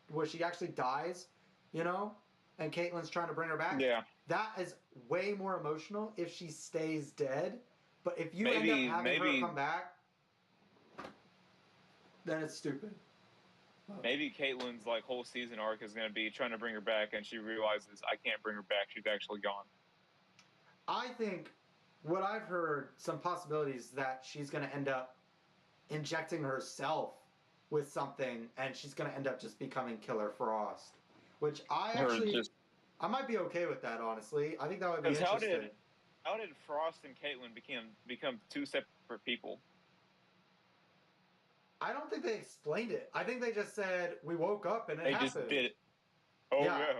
where she actually dies, and Caitlyn's trying to bring her back. Yeah. That is way more emotional if she stays dead. But if you end up having her come back, then it's stupid. Maybe Caitlyn's whole season arc is going to be trying to bring her back, and she realizes I can't bring her back. She's actually gone. I think what I've heard, some possibilities that she's going to end up injecting herself with something, and she's going to end up just becoming Killer Frost. Which I might be okay with that, honestly. I think that would be interesting. How did Frost and Caitlyn become 2 separate people? I don't think they explained it. I think they just said, we woke up and it happened. They just did it. Oh, yeah.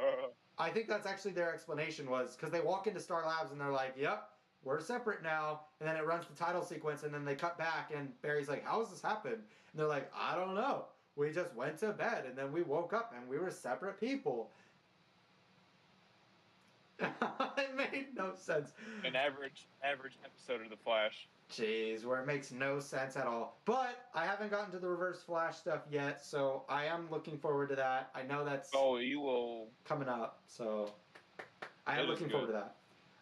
I think that's actually their explanation was, because they walk into Star Labs and they're like, yep, we're separate now. And then it runs the title sequence and then they cut back and Barry's like, how has this happened? And they're like, I don't know. We just went to bed and then we woke up and we were separate people. It made no sense. An average episode of The Flash. Jeez, where it makes no sense at all. But I haven't gotten to the Reverse Flash stuff yet, so I am looking forward to that. I know that's you will coming up, so I am looking forward to that.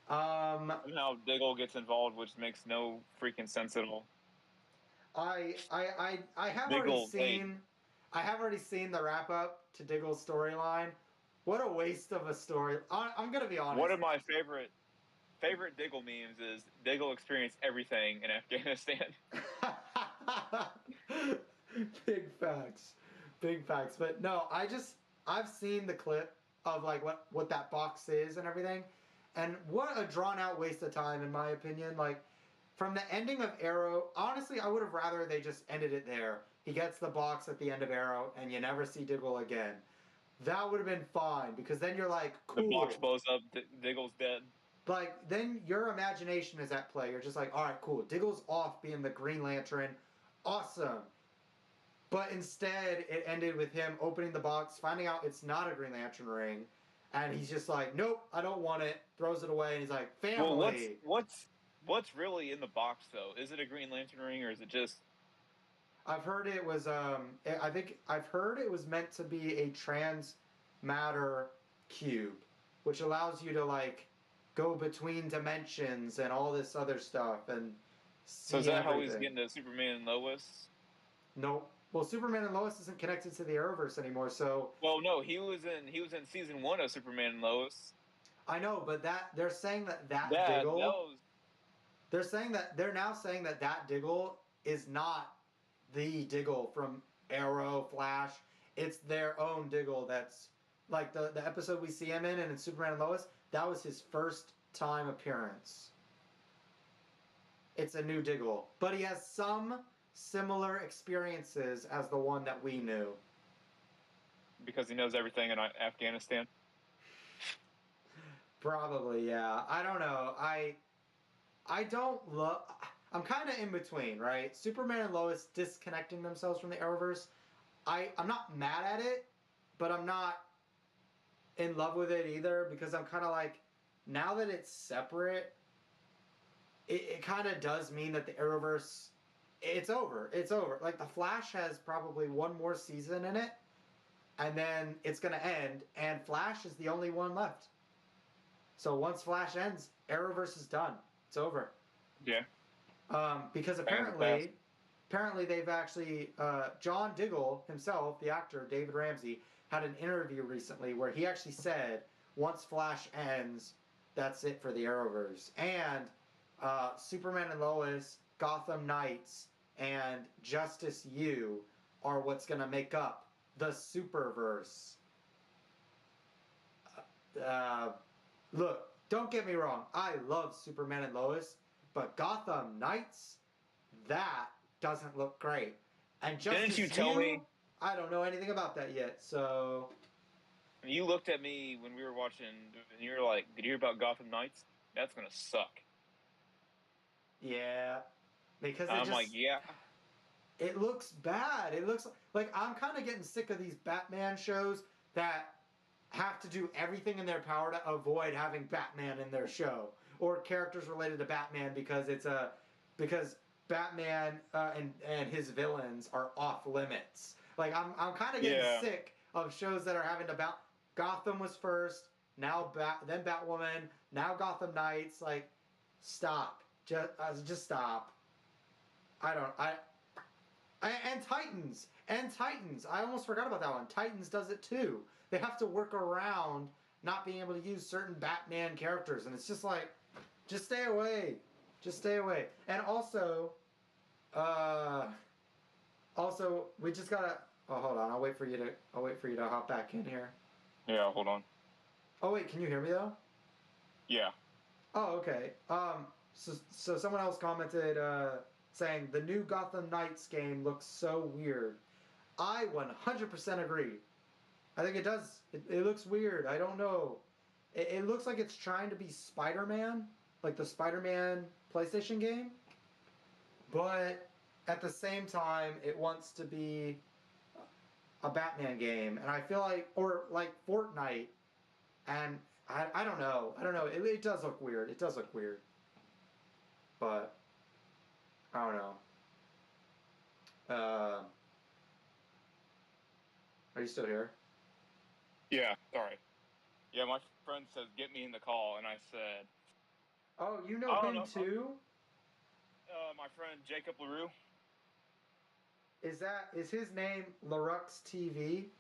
Somehow Diggle gets involved, which makes no freaking sense at all. I have already seen the wrap up to Diggle's storyline. What a waste of a story. I'm gonna be honest. One of my favorite Diggle memes is Diggle experienced everything in Afghanistan. Big facts. But no, I've seen the clip of what that box is and everything, and what a drawn out waste of time in my opinion. From the ending of Arrow, honestly, I would have rather they just ended it there. He gets the box at the end of Arrow, and you never see Diggle again. That would have been fine, because then you're like, cool. The box blows up, Diggle's dead. Then your imagination is at play. You're just like, all right, cool. Diggle's off being the Green Lantern. Awesome. But instead, it ended with him opening the box, finding out it's not a Green Lantern ring, and he's just like, nope, I don't want it. Throws it away, and he's like, family. Well, what's really in the box, though? Is it a Green Lantern ring, or is it just... I've heard it was, I've heard it was meant to be a trans matter cube, which allows you to, go between dimensions and all this other stuff, and So is see that how he's everything. getting to Superman and Lois? Nope. Well, Superman and Lois isn't connected to the Arrowverse anymore, so Well, no, he was in season 1 of Superman and Lois. I know, but that they're saying that That Diggle, was they're now saying that Diggle is not the Diggle from Arrow, Flash. It's their own Diggle. That's like the episode we see him in, and in Superman and Lois. That was his first time appearance. It's a new Diggle, but he has some similar experiences as the one that we knew. because he knows everything in Afghanistan. Probably, yeah. I don't know. I don't love. I'm kind of in between, right? Superman and Lois disconnecting themselves from the Arrowverse. I'm not mad at it, but I'm not in love with it either because I'm kind of like, now that it's separate, it kind of does mean that the Arrowverse, it's over. It's over. Like the Flash has probably one more season in it, and then it's gonna end. And Flash is the only one left. So once Flash ends, Arrowverse is done. It's over. Yeah. Because Bang the past. apparently they've actually John Diggle himself, the actor David Ramsey, had an interview recently where he actually said once Flash ends, that's it for the Arrowverse. And Superman and Lois, Gotham Knights, and Justice U are what's going to make up the Superverse. Look, don't get me wrong. I love Superman and Lois, but Gotham Knights, that doesn't look great. And Justice Didn't you tell me? I don't know anything about that yet, so... You looked at me when we were watching, and you were like, "Did you hear about Gotham Knights? That's gonna suck." Yeah. Because I'm like, "Yeah." it looks bad. It looks like I'm kind of getting sick of these Batman shows that have to do everything in their power to avoid having Batman in their show or characters related to Batman because Batman and his villains are off limits. Like I'm kind of getting sick of shows that are having to Gotham was first, now then Batwoman, now Gotham Knights. Like, stop, just stop. And Titans. I almost forgot about that one. Titans does it too. They have to work around not being able to use certain Batman characters, and it's just like, just stay away. Just stay away. And also, we just gotta. Oh, hold on. I'll wait for you to hop back in here. Yeah, hold on. Oh wait, can you hear me though? Yeah. Oh, okay. So someone else commented saying the new Gotham Knights game looks so weird. I 100% agree. I think it does. It looks weird. I don't know. It looks like it's trying to be Spider-Man, like the Spider-Man PlayStation game, but at the same time, it wants to be a Batman game, and I feel like, or like Fortnite, and I don't know. I don't know. It does look weird. It does look weird, but I don't know. Are you still here? Yeah. Sorry. Yeah, my friend says, "Get me in the call," and I said, Oh, you know him too? My friend Jacob LaRue. Is his name Larux TV?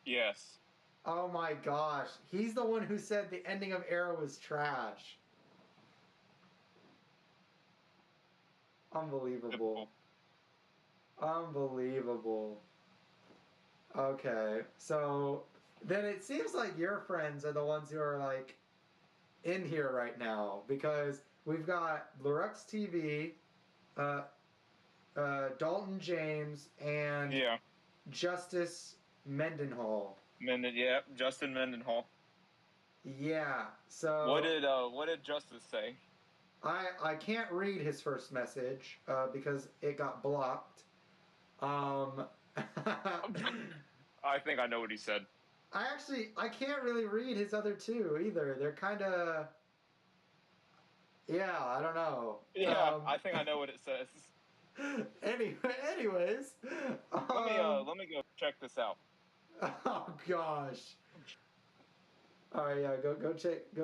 Yes. Oh my gosh. He's the one who said the ending of Arrow was trash. Unbelievable. Unbelievable. Okay. So then it seems like your friends are the ones who are like in here right now because we've got Larux TV, Dalton James, and Justice Mendenhall. Justin Mendenhall. Yeah. So what did Justice say? I can't read his first message because it got blocked. I think I know what he said. I can't really read his other two either. They're kind of, yeah, I don't know. Yeah, I think I know what it says. Anyways, let me go check this out. Oh gosh. All right, yeah, go take a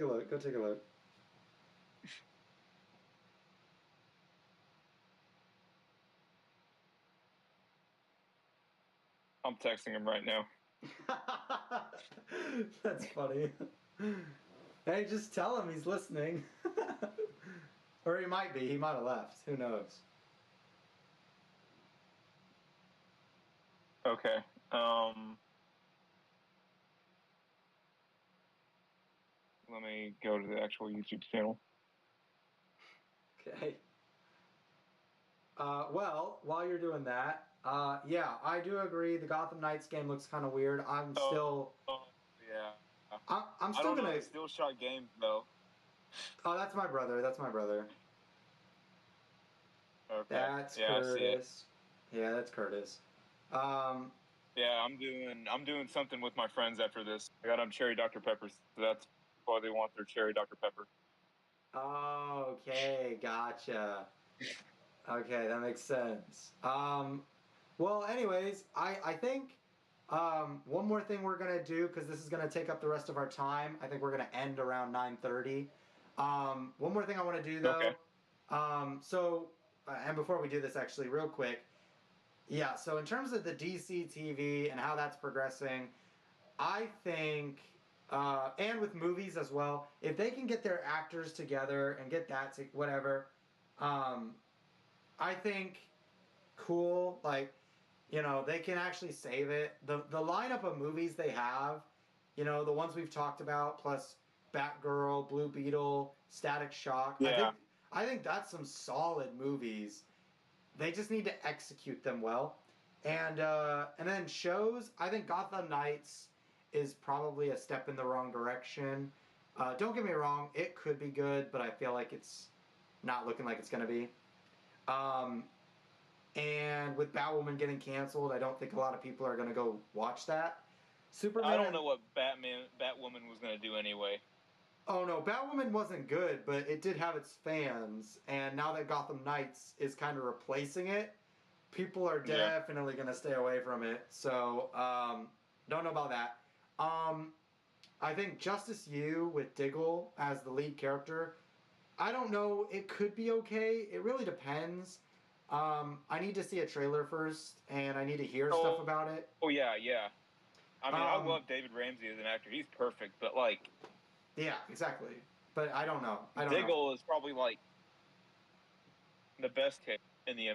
look. Go take a look. I'm texting him right now. That's funny. Hey, just tell him he's listening. Or he might be. He might have left. Who knows? Okay. Let me go to the actual YouTube channel. Okay. Well, while you're doing that, yeah, I do agree. The Gotham Knights game looks kind of weird. I'm still. Yeah. I'm I still don't gonna. know the still shot games though. Oh, that's my brother. That's my brother. Okay. That's Yeah, I see it. Curtis. Yeah, that's Curtis. Yeah, I'm doing something with my friends after this. I got them cherry Dr. Pepper, so that's why they want their cherry Dr. Pepper. Okay, gotcha. Okay, that makes sense. Well, anyways, I think one more thing we're gonna do, because this is gonna take up the rest of our time. I think we're gonna end around 9:30. One more thing I want to do Okay. though. And before we do this, actually, real quick, yeah. So in terms of the DC TV and how that's progressing, I think, and with movies as well, if they can get their actors together and get that to whatever, um, I think cool. Like, they can actually save it. The lineup of movies they have, the ones we've talked about, plus Batgirl, Blue Beetle, Static Shock. Yeah. I think that's some solid movies. They just need to execute them well. And then shows, I think Gotham Knights is probably a step in the wrong direction. Don't get me wrong, it could be good, but I feel like it's not looking like it's going to be. Um, and with Batwoman getting canceled, I don't think a lot of people are going to go watch that. Superman. I don't know what Batwoman was gonna do anyway. Oh no, Batwoman wasn't good, but it did have its fans, and now that Gotham Knights is kind of replacing it, people are definitely going to stay away from it. So, don't know about that. I think Justice You with Diggle as the lead character, I don't know. It could be okay. It really depends. I need to see a trailer first, and I need to hear stuff about it. Oh yeah. I mean, I love David Ramsey as an actor. He's perfect, but like. Yeah, exactly. But I don't know. Diggle is probably like the best hit in the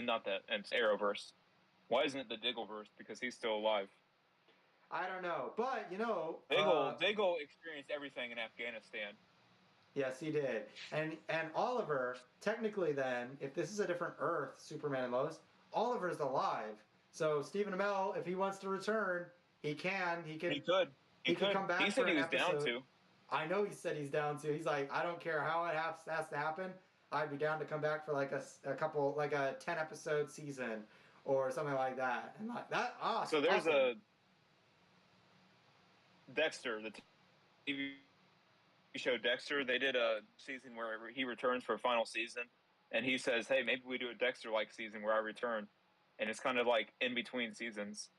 not that and Arrowverse. Why isn't it the Diggleverse? Because he's still alive. I don't know, but Diggle experienced everything in Afghanistan. Yes, he did. And Oliver, technically then, if this is a different Earth, Superman and Lois, Oliver's alive. So Stephen Amell, if he wants to return, he can. He could come back. He said for he an was episode. down to. I know he said he's down to. He's like, I don't care how it has to happen. I'd be down to come back for like a couple, like a 10-episode season or something like that. And like that. So there's awesome. a Dexter, the TV show Dexter. They did a season where he returns for a final season, and he says, "Hey, maybe we do a Dexter-like season where I return," and it's kind of like in between seasons.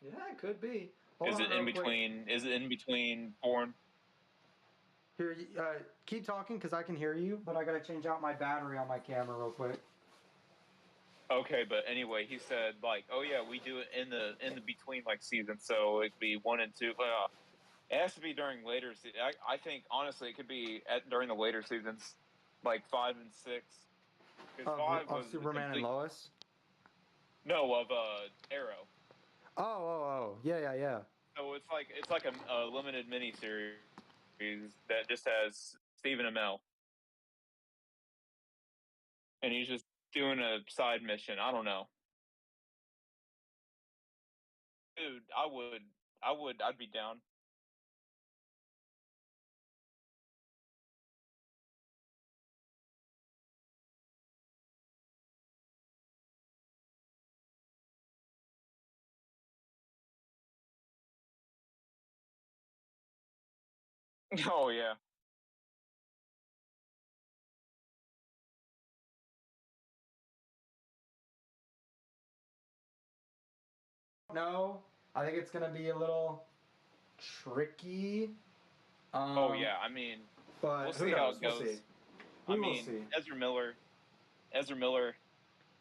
Yeah, it could be. Is it in between Born? Here, keep talking because I can hear you, but I gotta change out my battery on my camera real quick. Okay, but anyway, he said like, "Oh yeah, we do it in the between like seasons, so it could be 1 and 2." It has to be during later. I think honestly, it could be during the later seasons, like 5 and 6. Because 5 was Superman and Lois. No, of Arrow. Oh, yeah. So it's like a limited miniseries that just has Stephen Amell, and he's just doing a side mission. I don't know, dude. I'd be down. Oh yeah. No, I think it's gonna be a little tricky. Oh yeah. I mean, but we'll see how it goes. We will see. Ezra Miller.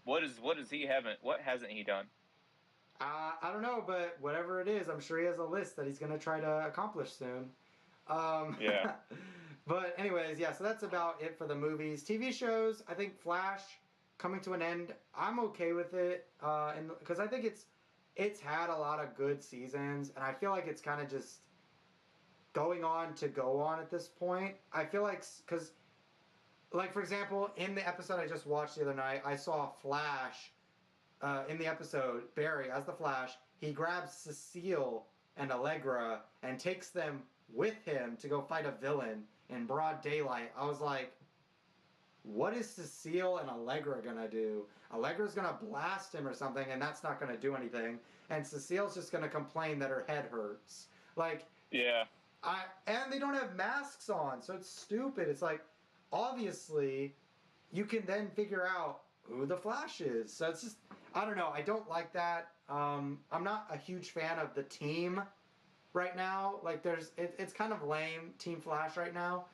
What hasn't he done? I don't know, but whatever it is, I'm sure he has a list that he's going to try to accomplish soon. Yeah. But anyways, yeah, so that's about it for the movies. TV shows, I think Flash coming to an end. I'm okay with it, and because I think it's had a lot of good seasons, and I feel like it's kind of just going on to go on at this point. I feel like because, like for example, in the episode I just watched the other night, I saw Flash. In the episode, Barry as the Flash, he grabs Cecile and Allegra and takes them with him to go fight a villain in broad daylight. I was like, what is Cecile and Allegra gonna do? Allegra's gonna blast him or something, and that's not gonna do anything. And Cecile's just gonna complain that her head hurts. Like, Yeah. And they don't have masks on, so it's stupid. It's like, obviously, you can then figure out who the Flash is. So it's just, I don't know. I don't like that. I'm not a huge fan of the team right now. Like, it's kind of lame, Team Flash right now.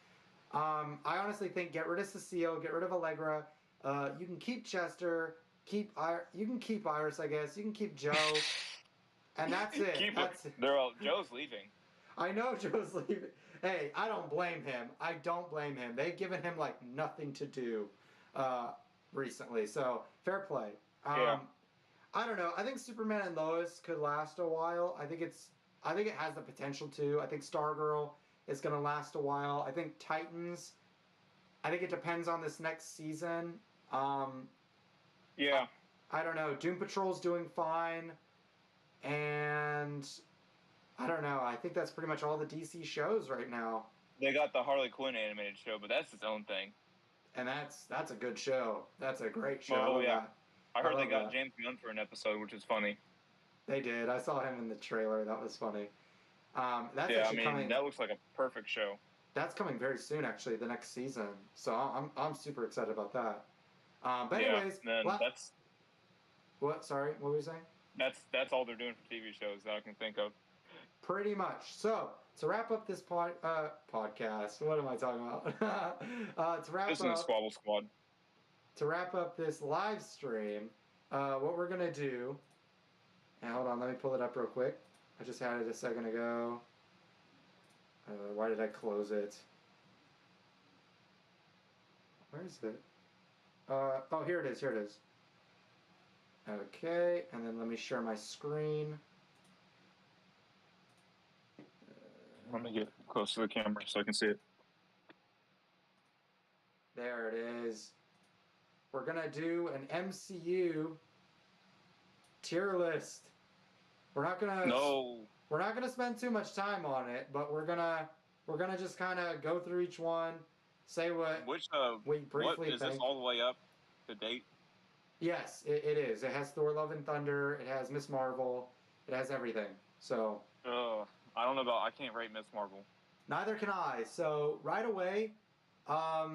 I honestly think get rid of Cecile, get rid of Allegra. You can keep Chester, you can keep Iris, I guess. You can keep Joe, and that's it. That's it. Joe's leaving. I know Joe's leaving. Hey, I don't blame him. I don't blame him. They've given him like nothing to do recently, so fair play. Yeah. I don't know. I think Superman and Lois could last a while. I think it has the potential to. I think Stargirl is going to last a while. I think Titans. I think it depends on this next season. Yeah. I don't know. Doom Patrol's doing fine, and I don't know. I think that's pretty much all the DC shows right now. They got the Harley Quinn animated show, but that's its own thing. And that's a good show. That's a great show. Oh, yeah. I heard they got that. James Gunn for an episode, which is funny. They did. I saw him in the trailer. That was funny. That's yeah, actually coming. That looks like a perfect show. That's coming very soon, actually, the next season. So I'm super excited about that. But yeah, anyways, that's what? Sorry, what were you saying? That's all they're doing for TV shows that I can think of. Pretty much. So to wrap up this podcast, what am I talking about? This is Squabble Squad. To wrap up this live stream, what we're gonna do. And hold on, let me pull it up real quick. I just had it a second ago. Why did I close it? Where is it? Oh, here it is. Here it is. Okay, and then let me share my screen. Let me get close to the camera so I can see it. There it is. We're gonna do an MCU tier list. We're not gonna spend too much time on it, but we're gonna just kind of go through each one, say what we briefly is think. this all the way up to date? Yes, it is. It has Thor: Love and Thunder. It has Miss Marvel. It has everything. So. I don't know about. I can't rate Miss Marvel. Neither can I. So right away, I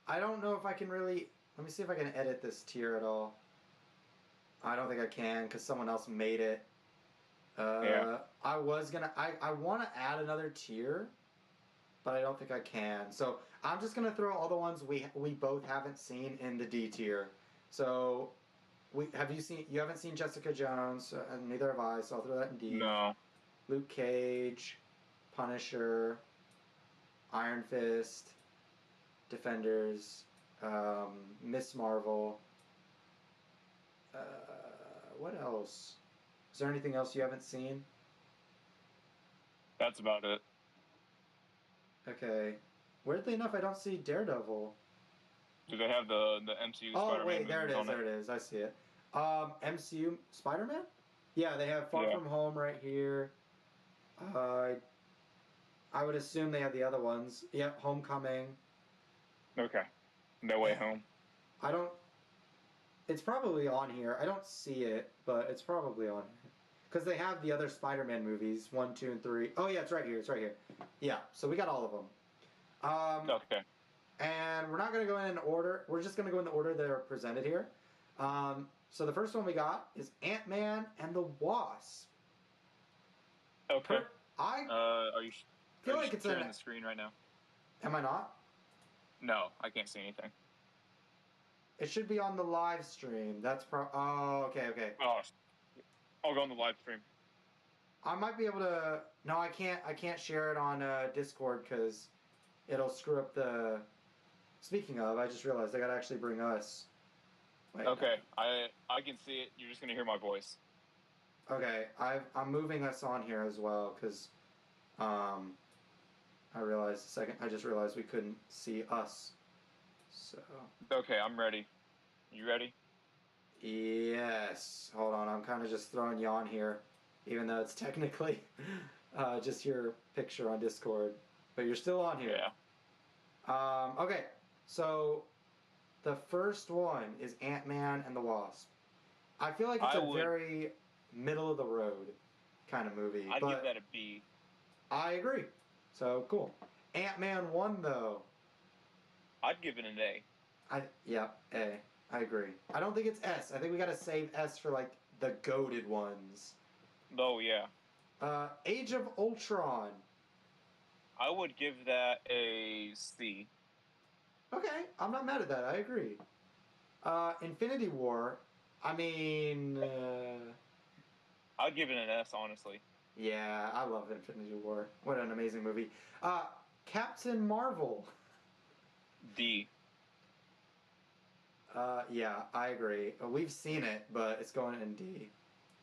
don't know if I can really. Let me see if I can edit this tier at all. I don't think I can because someone else made it. Yeah. I was gonna. I want to add another tier, but I don't think I can. So I'm just gonna throw all the ones we both haven't seen in the D tier. So you haven't seen Jessica Jones, and neither have I. So I'll throw that in D. No. Luke Cage, Punisher, Iron Fist, Defenders, Miss Marvel. What else? Is there anything else you haven't seen? That's about it. Okay. Weirdly enough, I don't see Daredevil. Do they have the MCU Spider-Man? Oh, wait, there it is. There it is. I see it. MCU Spider-Man? Yeah, they have Far From Home right here. I would assume they have the other ones. Yep, Homecoming. Okay. No Way Home. It's probably on here. I don't see it, but it's probably on here. Because they have the other Spider-Man movies, 1, 2, and 3. Oh, yeah, it's right here. It's right here. Yeah, so we got all of them. Okay. And we're not going to go in order. We're just going to go in the order that are presented here. So the first one we got is Ant-Man and the Wasp. Okay. Are you sharing the screen right now? Am I not? No, I can't see anything. It should be on the live stream. That's oh, okay. I'll go on the live stream. I might be able to. No, I can't. I can't share it on Discord because it'll screw up the. Speaking of, I just realized I gotta actually bring us. Wait, Okay, I can see it. You're just gonna hear my voice. Okay, I'm moving us on here as well because, I realized a second. I just realized we couldn't see us. So. Okay, I'm ready. You ready? Yes. Hold on. I'm kind of just throwing you on here, even though it's technically just your picture on Discord, but you're still on here. Yeah. Okay. So the first one is Ant-Man and the Wasp. I feel like it's very middle of the road kind of movie. I'd give that a B. I agree. So cool. Ant-Man 1 though. I'd give it an A. A. I agree. I don't think it's S. I think we gotta save S for like the goated ones. Oh yeah. Age of Ultron. I would give that a C. Okay, I'm not mad at that. I agree. Infinity War. I mean, I'd give it an S, honestly. Yeah, I love Infinity War. What an amazing movie. Captain Marvel. D. Yeah, I agree. We've seen it, but it's going in D.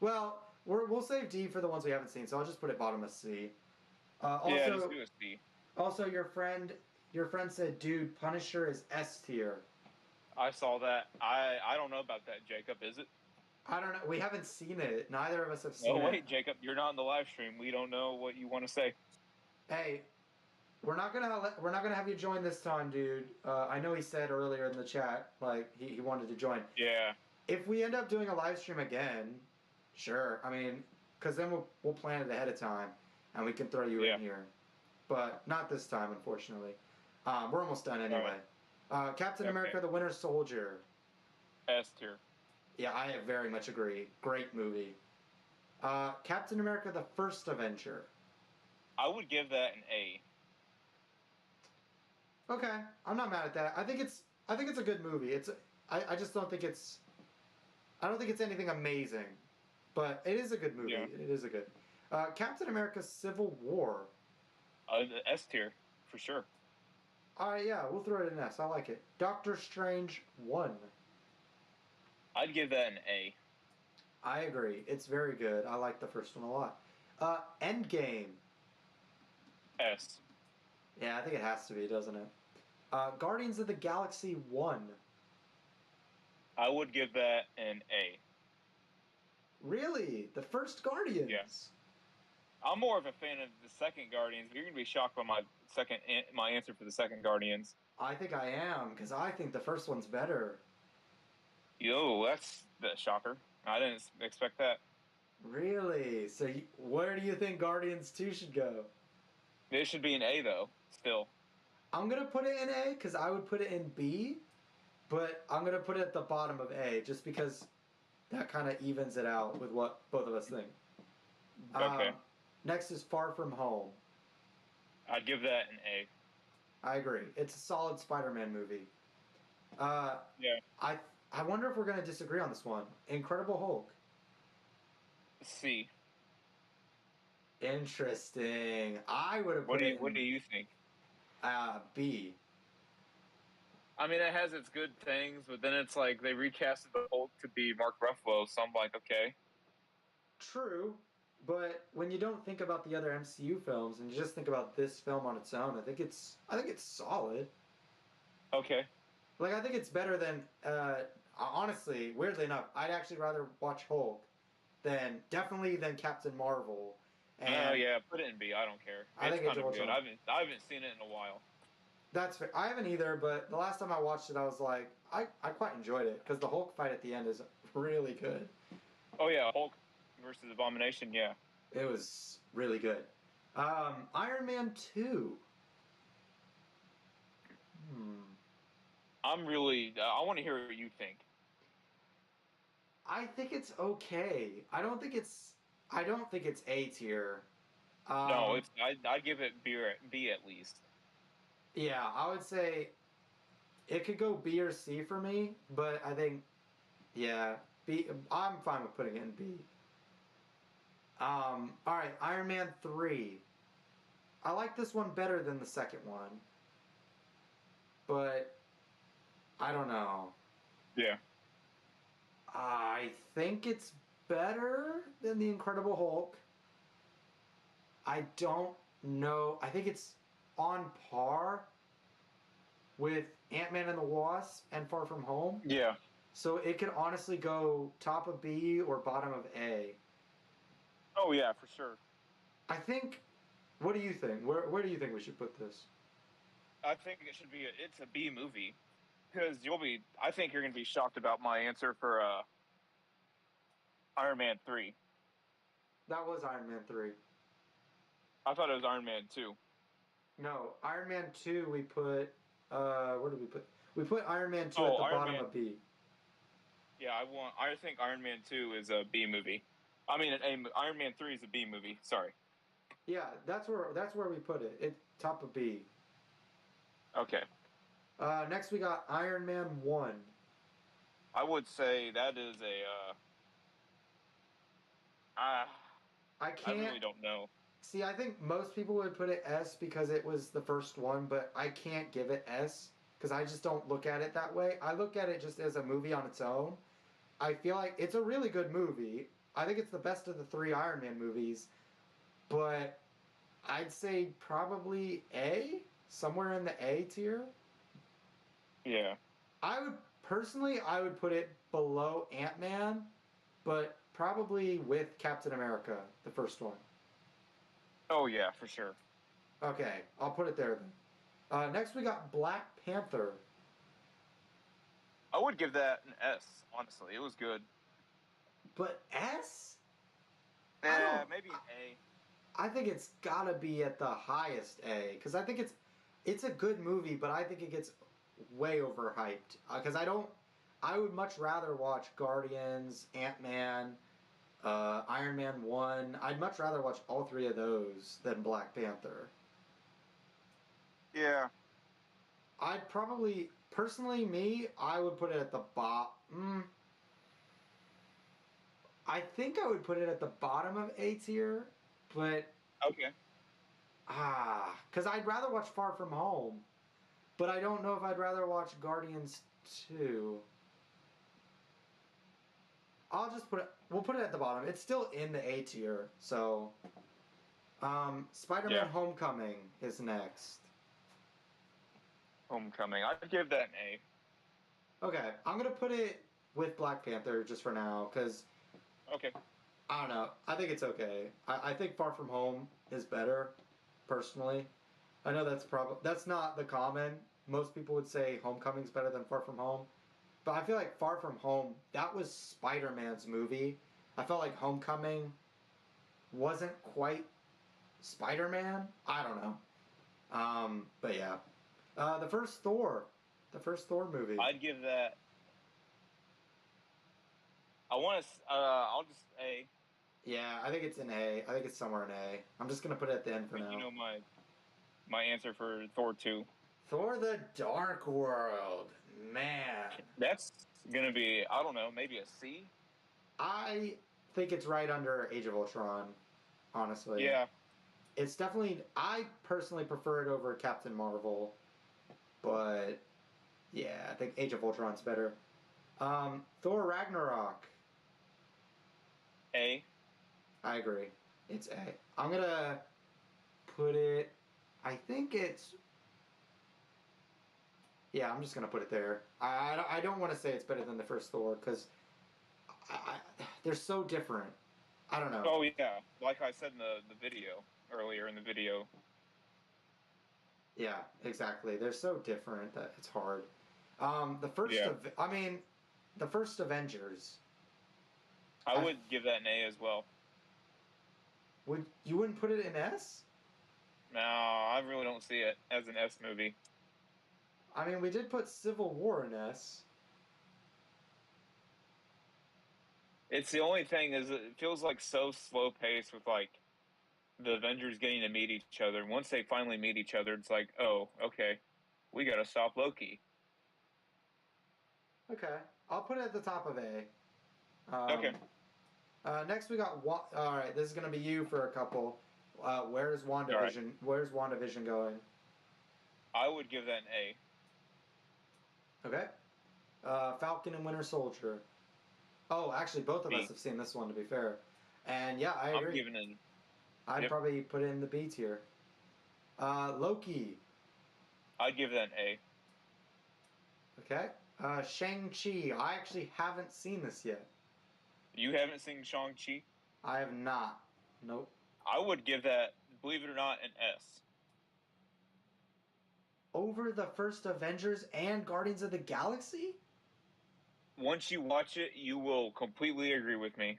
Well, we'll save D for the ones we haven't seen, so I'll just put it bottom of C. Yeah, just do a C. Also, your friend said, "Dude, Punisher is S tier." I saw that. I don't know about that, Jacob. Is it? I don't know. We haven't seen it. Neither of us have seen it. Oh wait, Jacob, you're not in the live stream. We don't know what you want to say. Hey, we're not gonna have you join this time, dude. I know he said earlier in the chat like he wanted to join. Yeah. If we end up doing a live stream again, sure. I mean, because then we'll plan it ahead of time, and we can throw you in here. But not this time, unfortunately. We're almost done anyway. Captain America: The Winter Soldier. S tier. Yeah, I very much agree. Great movie. Captain America: The First Avenger. I would give that an A. Okay, I'm not mad at that. I think it's a good movie. I just don't think it's anything amazing, but it is a good movie. Yeah. It is a good. Captain America: Civil War. S tier for sure. Yeah, we'll throw it in S. I like it. Doctor Strange 1. I'd give that an A. I agree. It's very good. I like the first one a lot. Endgame. S. Yeah, I think it has to be, doesn't it? Guardians of the Galaxy 1. I would give that an A. Really? The first Guardians? Yes. I'm more of a fan of the second Guardians, but you're gonna be shocked by my answer for the second Guardians. I think I am, because I think the first one's better. Yo, that's the shocker. I didn't expect that. Really? So where do you think Guardians 2 should go? It should be an A though. Still. I'm gonna put it in A because I would put it in B, but I'm gonna put it at the bottom of A just because that kind of evens it out with what both of us think. Okay. Next is Far From Home. I'd give that an A. I agree. It's a solid Spider-Man movie. Yeah. I wonder if we're gonna disagree on this one. Incredible Hulk. C. Interesting. I would have put it. What do you think? B. I mean, it has its good things, but then it's like they recasted the Hulk to be Mark Ruffalo, so I'm like, okay. True, but when you don't think about the other MCU films and you just think about this film on its own, I think it's solid. Okay. Like I think it's better than honestly, weirdly enough, I'd actually rather watch Hulk than Captain Marvel. And yeah, put it in B. I don't care. I think it's kind of good. I haven't seen it in a while. That's fair. I haven't either, but the last time I watched it, I was like, I quite enjoyed it because the Hulk fight at the end is really good. Oh yeah, Hulk versus Abomination. Yeah, it was really good. Iron Man 2. I want to hear what you think. I think it's okay. I don't think it's A tier. No, I'd give it B at least. Yeah, I would say it could go B or C for me, but I think, yeah, B. I'm fine with putting it in B. All right, Iron Man 3. I like this one better than the second one, but I don't know. Yeah. I think it's better than the Incredible Hulk. I don't know. I think it's on par with Ant-Man and the Wasp and Far From Home. Yeah. So it could honestly go top of B or bottom of A. Oh yeah, for sure. I think. What do you think? Where do you think we should put this? I think it should be it's a B movie because I think you're gonna be shocked about my answer for Iron Man 3. That was Iron Man 3. I thought it was Iron Man 2. No, Iron Man 2 we put. Where did we put? We put Iron Man 2 at Oh, the bottom of B. Yeah, I think Iron Man 2 is a B movie. I mean, Iron Man 3 is a B movie. Sorry. Yeah, that's where we put it. It top of B. Okay. Next we got Iron Man 1. I would say that is uh, I I can't really don't know. see. I think most people would put it S because it was the first one, but I can't give it S because I just don't look at it that way. I look at it just as a movie on its own. I feel like it's a really good movie. I think it's the best of the three Iron Man movies, but I'd say probably A, somewhere in the A tier. Yeah. I would put it below Ant-Man, but probably with Captain America, the first one. Oh yeah, for sure. Okay, I'll put it there then. Next we got Black Panther. I would give that an S. Honestly, it was good. But S? I Yeah, don't. maybe an A. I think it's gotta be at the highest A because I think it's a good movie, but I think it gets way overhyped. Because I don't. I would much rather watch Guardians, Ant Man, Iron Man 1. I'd much rather watch all three of those than Black Panther. Yeah. I'd probably, personally, me, I would put it at the bottom. I think I would put it at the bottom of A tier, but Okay. because I'd rather watch Far From Home, but I don't know if I'd rather watch Guardians 2. I'll just put it, we'll put it at the bottom. It's still in the A tier, so. Spider Man Yeah. Homecoming is next. Homecoming. I'd give that an Okay, I'm gonna put it with Black Panther just for now, because A. Okay. I don't know. I think it's okay. I think Far From Home is better, personally. I know that's not the common. Most people would say Homecoming's better than Far From Home, but I feel like Far From Home, that was Spider Man's movie. I felt like Homecoming wasn't quite Spider Man. I don't know. But yeah, the first Thor movie. I'd give that. I want to. I'll just A. Yeah, I think it's an A. I think it's somewhere in A. I'm just gonna put it at the end I for think you now. know my answer for Thor 2. Thor: The Dark World. Man, That's gonna be, I don't know, maybe a C. I think it's right under Age of Ultron. Honestly, Yeah. it's definitely. I personally prefer it over Captain Marvel, but yeah, I think Age of Ultron's better. Thor Ragnarok. A. I agree. It's A. I'm gonna put it. I think it's. Yeah, I'm just gonna put it there. I don't want to say it's better than the first Thor because they're so different. I don't know. Oh yeah, like I said in the video earlier in the video. Yeah, exactly. They're so different that it's hard. Yeah. I mean, the first Avengers. I I would give that an A as well. you wouldn't put it in S? No, I really don't see it as an S movie. I mean, we did put Civil War in S. It's the only thing is it feels like so slow paced with like the Avengers getting to meet each other. Once they finally meet each other, it's like, oh, okay, we gotta stop Loki. Okay, I'll put it at the top of A. Okay. Next we got all right. This is gonna be you for a couple. Where's All right. WandaVision? Where's WandaVision going? I would give that an A. Okay. Falcon and Winter Soldier. Oh, actually, both of us B. have seen this one. To be fair, and yeah, I I'm agree. giving it. I'd Yep. probably put it in the B tier. Loki. I'd give that an A. Okay. Shang-Chi. I actually haven't seen this yet. You haven't seen Shang-Chi? I have not. Nope. I would give that, believe it or not, an S. Over the first Avengers and Guardians of the Galaxy? Once you watch it, you will completely agree with me.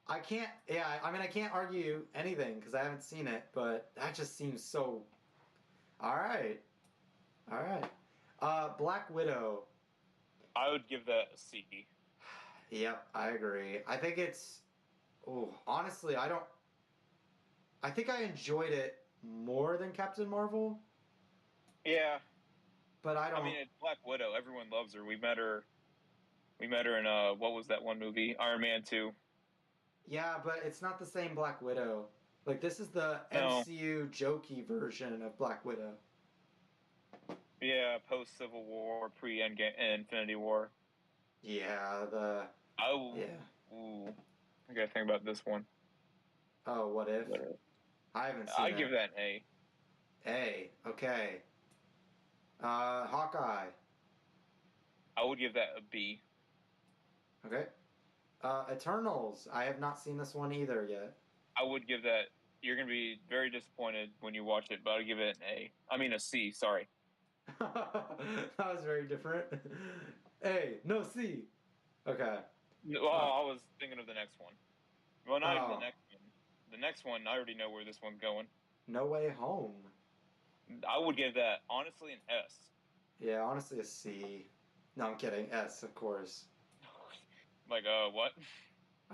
I can't. Yeah, I mean, I can't argue anything because I haven't seen it, but that just seems so. All right. All right. Black Widow. I would give that a C. Yep, I agree. I think it's. Oh, honestly, I don't. I think I enjoyed it more than Captain Marvel, Yeah. but I don't. I mean, it's Black Widow. Everyone loves her. We met her. We met her in what was that one movie? Iron Man 2. Yeah, but it's not the same Black Widow. Like this is the No. MCU jokey version of Black Widow. Yeah, post Civil War, pre Endgame, Infinity War. Yeah, Oh. yeah. Ooh. I gotta think about this one. Oh, what if? I haven't seen I it. give that an A. A. Okay. Hawkeye. I would give that a B. Okay. Eternals. I have not seen this one either yet. I would give that. You're gonna be very disappointed when you watch it, but I'd give it an A. I mean a C. Sorry. That was very different. A. No, C. Okay. Well, I was thinking of the next one. Well, not even the Oh. next one. The next one, I already know where this one's going. No Way Home. I would give that honestly an S. Yeah, honestly a C. No, I'm kidding. S, of course. Like, what?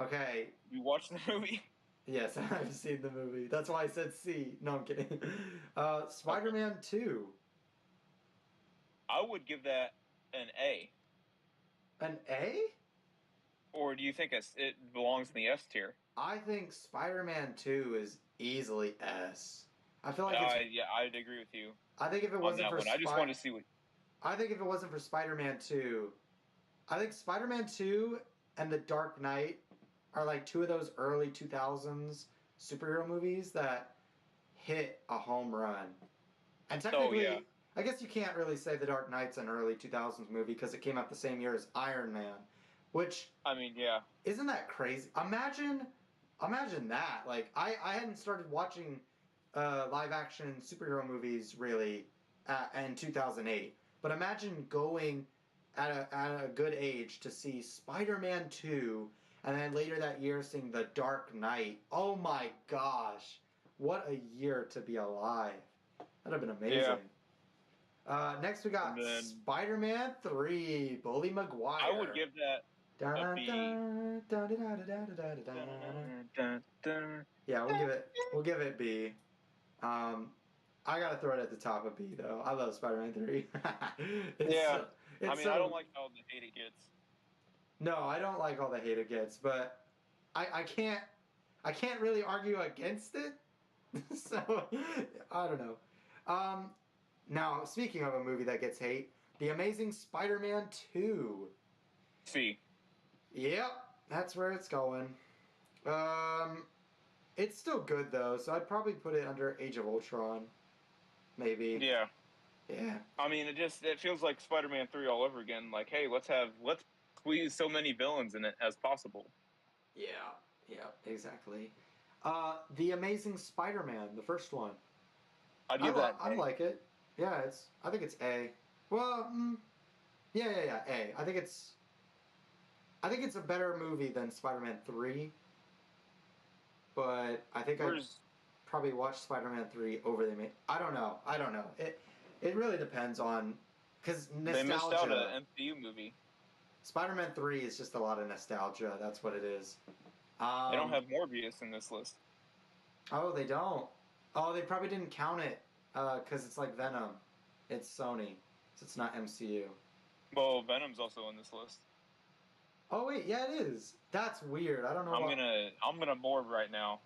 Okay. You watched the movie? Yes, I've seen the movie. That's why I said C. No, I'm kidding. Spider-Man 2. I would give that an A. An A? Or do you think it belongs in the S tier? I think Spider-Man 2 is easily S. I feel like it's. Yeah, I'd agree with you. I think if it on wasn't that for one. I just wanted to see what. I think if it wasn't for Spider-Man 2, I think Spider-Man 2 and The Dark Knight are like two of those early 2000s superhero movies that hit a home run. And technically, yeah. I guess you can't really say The Dark Knight's an early 2000s movie because it came out the same year as Iron Man, which I mean, yeah. isn't that crazy? Imagine that. Like I hadn't started watching live action superhero movies really in 2008. But imagine going at a good age to see Spider-Man 2 and then later that year seeing The Dark Knight. Oh my gosh. What a year to be alive. That'd have been amazing. Yeah. Next we got Spider-Man 3, Bully Maguire. I would give that a B. Yeah, we'll give it B. I gotta throw it at the top of B though. I love Spider-Man 3. Yeah. I mean, I don't like how the hate it gets. No, I don't like all the hate it gets, but I can't really argue against it. So I don't know. Now speaking of a movie that gets hate, The Amazing Spider-Man 2. C. Yep, that's where it's going. It's still good though, so I'd probably put it under Age of Ultron. Maybe. Yeah. Yeah. I mean, it feels like Spider-Man 3 all over again. Like, hey, let's squeeze so many villains in it as possible. Yeah, exactly. The Amazing Spider-Man, the first one. I'd give that. I like it. Yeah, I think it's A. Well, yeah, A. I think it's a better movie than Spider-Man 3. But I think I'd probably watch Spider-Man 3 over the. I don't know. It really depends on because nostalgia. They missed out an MCU movie. Spider-Man 3 is just a lot of nostalgia. That's what it is. They don't have Morbius in this list. Oh, they don't. Oh, they probably didn't count it because it's like Venom. It's Sony, so it's not MCU. Well, Venom's also on this list. Oh wait, yeah, it is. That's weird. I don't know what. I'm gonna board right now.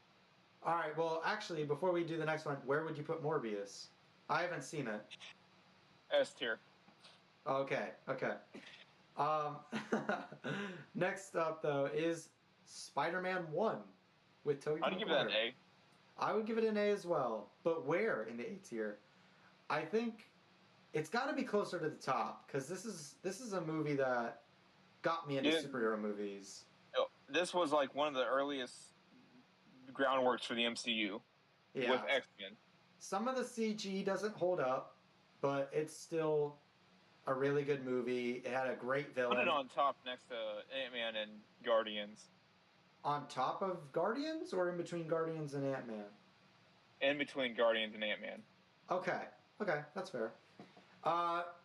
All right. Well, actually, before we do the next one, where would you put Morbius? I haven't seen it. S tier. Okay. Okay. Um, next up though is Spider-Man 1 with Tobey I'd give that an Maguire. A. I would give it an A as well, but where in the A tier? I think it's got to be closer to the top because this is a movie that got me into Yeah. superhero movies. This was like one of the earliest groundworks for the MCU Yeah, with X-Men. some of the CG doesn't hold up, but it's still a really good movie. It had a great Put villain. it on top next to Ant-Man and Guardians. On top of Guardians or in between Guardians and Ant-Man? In between Guardians and Ant-Man. Okay. Okay, that's fair.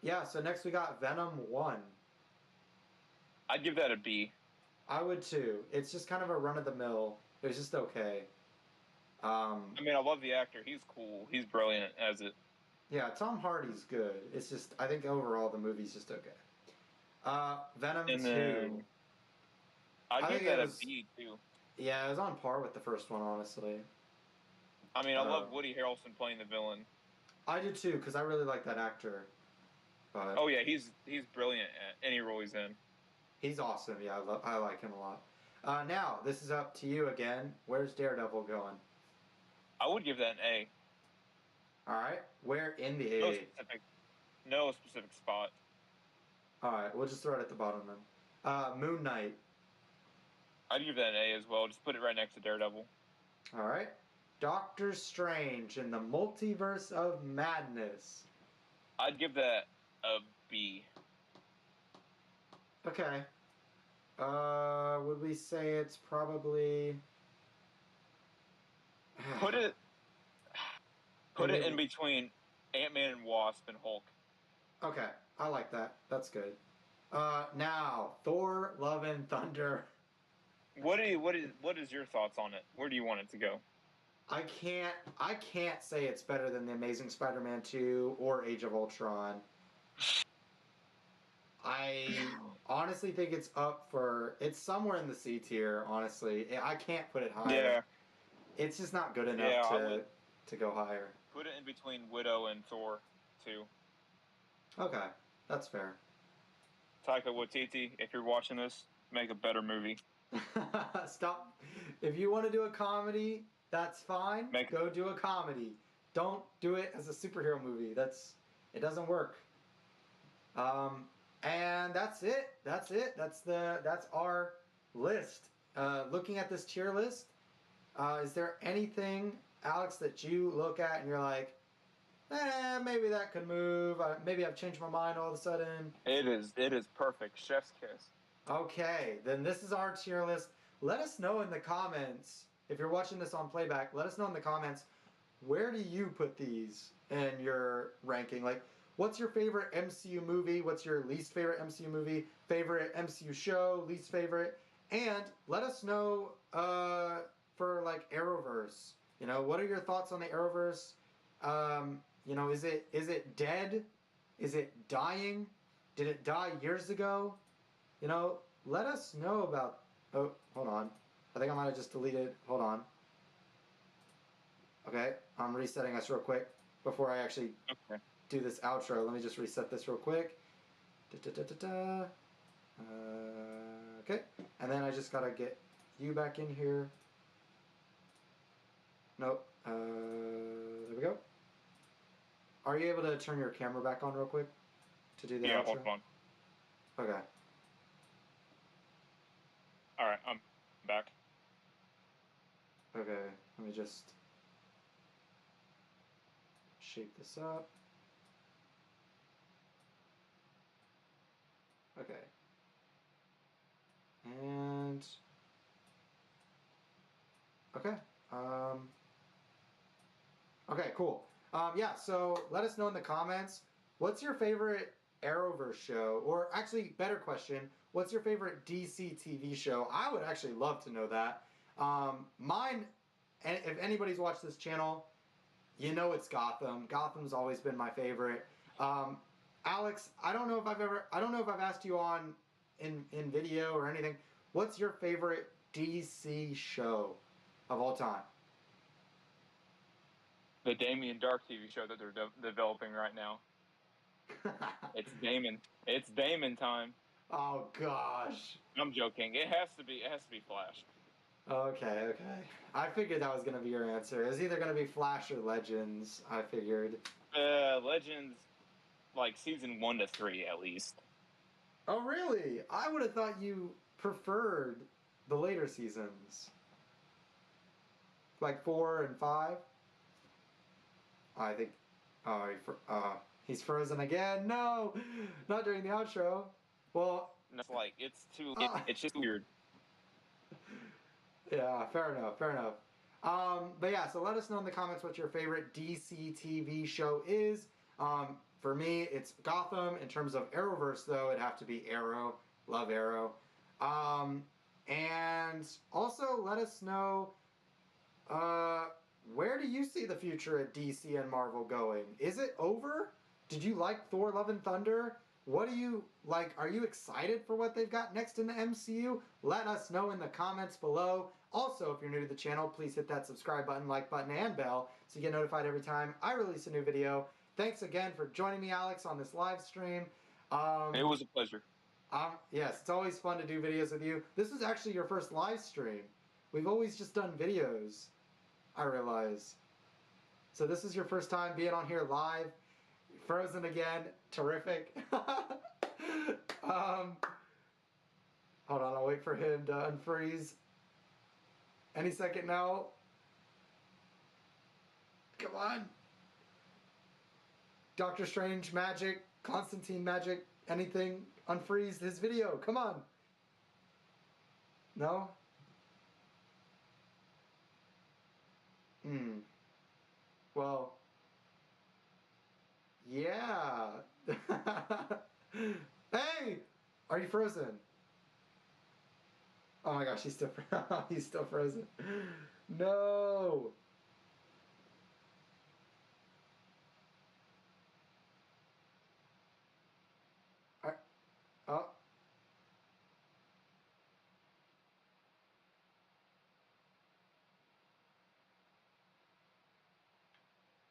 Yeah, so next we got Venom 1. I'd give that a B. I would too. It's just kind of a run-of-the-mill. It was just okay. I mean, I love the actor. He's cool. He's brilliant as it. Yeah, Tom Hardy's good. It's just, I think overall the movie's just okay. Venom And 2. then I'd I give think that it a was- B too. Yeah, it was on par with the first one, honestly. I mean, I love Woody Harrelson playing the villain. I did too, because I really like that actor. But Oh yeah, he's brilliant at any role he's in. he's awesome. Yeah, I like him a lot. Now, this is up to you again. Where's Daredevil going? I would give that an A. All right. Where in the No A? specific spot. All right, we'll just throw it at the bottom then. Moon Knight. I'd give that an A as well. Just put it right next to Daredevil. All right. Doctor Strange in the Multiverse of Madness. I'd give that a B. Okay. Would we say it's probably Put it in between Ant-Man and Wasp and Hulk. Okay, I like that. That's good. Now Thor: Love and Thunder. What is your thoughts on it? Where do you want it to go? I can't say it's better than The Amazing Spider-Man 2 or Age of Ultron. I honestly think it's somewhere in the C tier, honestly. I can't put it higher. Yeah. It's just not good enough to go higher. Put it in between Widow and Thor 2. Okay, that's fair. Taika Waititi, if you're watching this, make a better movie. Stop. If you want to do a comedy, that's fine. Go do a comedy. Don't do it as a superhero movie. It doesn't work. And that's it. That's our list. Looking at this tier list, is there anything, Alex, that you look at and you're like, maybe that could move. Maybe I've changed my mind all of a sudden. It is perfect. Chef's kiss. Okay, then this is our tier list. Let us know in the comments, if you're watching this on playback, let us know in the comments, where do you put these in your ranking? Like, what's your favorite MCU movie? What's your least favorite MCU movie? Favorite MCU show? Least favorite? And let us know for like Arrowverse. You know, what are your thoughts on the Arrowverse? You know, is it dead? Is it dying? Did it die years ago? You know, let us know about... Oh, hold on. I think I might have just deleted... Hold on. Okay, I'm resetting us real quick before I actually do this outro. Let me just reset this real quick. Okay, and then I just gotta get you back in here. Nope. There we go. Are you able to turn your camera back on real quick to do the outro? Hold on. Okay. All right, I'm back. Okay, let me just shape this up. Okay. And okay. Okay, cool. Yeah, so let us know in the comments, what's your favorite Arrowverse show? Or actually, better question, what's your favorite DC TV show? I would actually love to know that. Mine, and if anybody's watched this channel, you know it's Gotham. Gotham's always been my favorite. Alex, I don't know if I've asked you on in video or anything, what's your favorite DC show of all time? The Damien Dark TV show that they're developing right now. It's Damon. It's Damon time. Oh gosh. I'm joking. It has to be. It has to be Flash. Okay, okay. I figured that was gonna be your answer. It was either gonna be Flash or Legends. I figured. Legends, like season 1 to 3 at least. Oh really? I would have thought you preferred the later seasons, like 4 and 5. I think. Oh, he's frozen again. No, not during the outro. Well, It's like it's too. It's just weird. Yeah, fair enough, fair enough. But yeah, so let us know in the comments what your favorite DC TV show is. For me, it's Gotham. In terms of Arrowverse, though, it'd have to be Arrow. Love Arrow. And also let us know, where do you see the future at DC and Marvel going? Is it over? Did you like Thor Love and Thunder? What do you like? Are you excited for what they've got next in the MCU? Let us know in the comments below. Also, if you're new to the channel, please hit that subscribe button, like button, and bell so you get notified every time I release a new video. Thanks again for joining me, Alex, on this live stream. It was a pleasure. Yes, it's always fun to do videos with you. This is actually your first live stream. We've always just done videos, I realize. So this is your first time being on here live. Frozen again. Terrific. Hold on, I'll wait for him to unfreeze. Any second now. Come on. Doctor Strange magic, Constantine magic, anything. Unfreeze his video. Come on. No? Well. Yeah. Hey! Are you frozen? Oh my gosh, he's still frozen. No! Oh.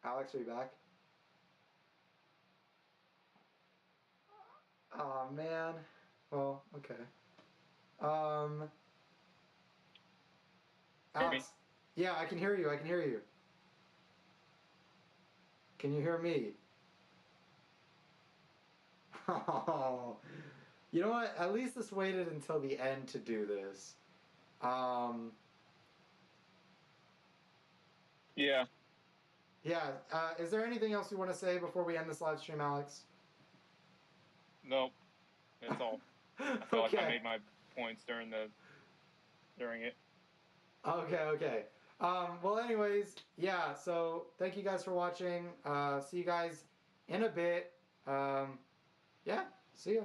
Alex, are you back? Oh man. Well, okay. Alex. Yeah, I can hear you. I can hear you. Can you hear me? Oh. You know what? At least this waited until the end to do this. Yeah. Yeah. Is there anything else you want to say before we end this live stream, Alex? Nope. That's all. I feel Okay. like I made my points during it. Okay, okay. Well, anyways, yeah, so thank you guys for watching. See you guys in a bit. Yeah, see ya.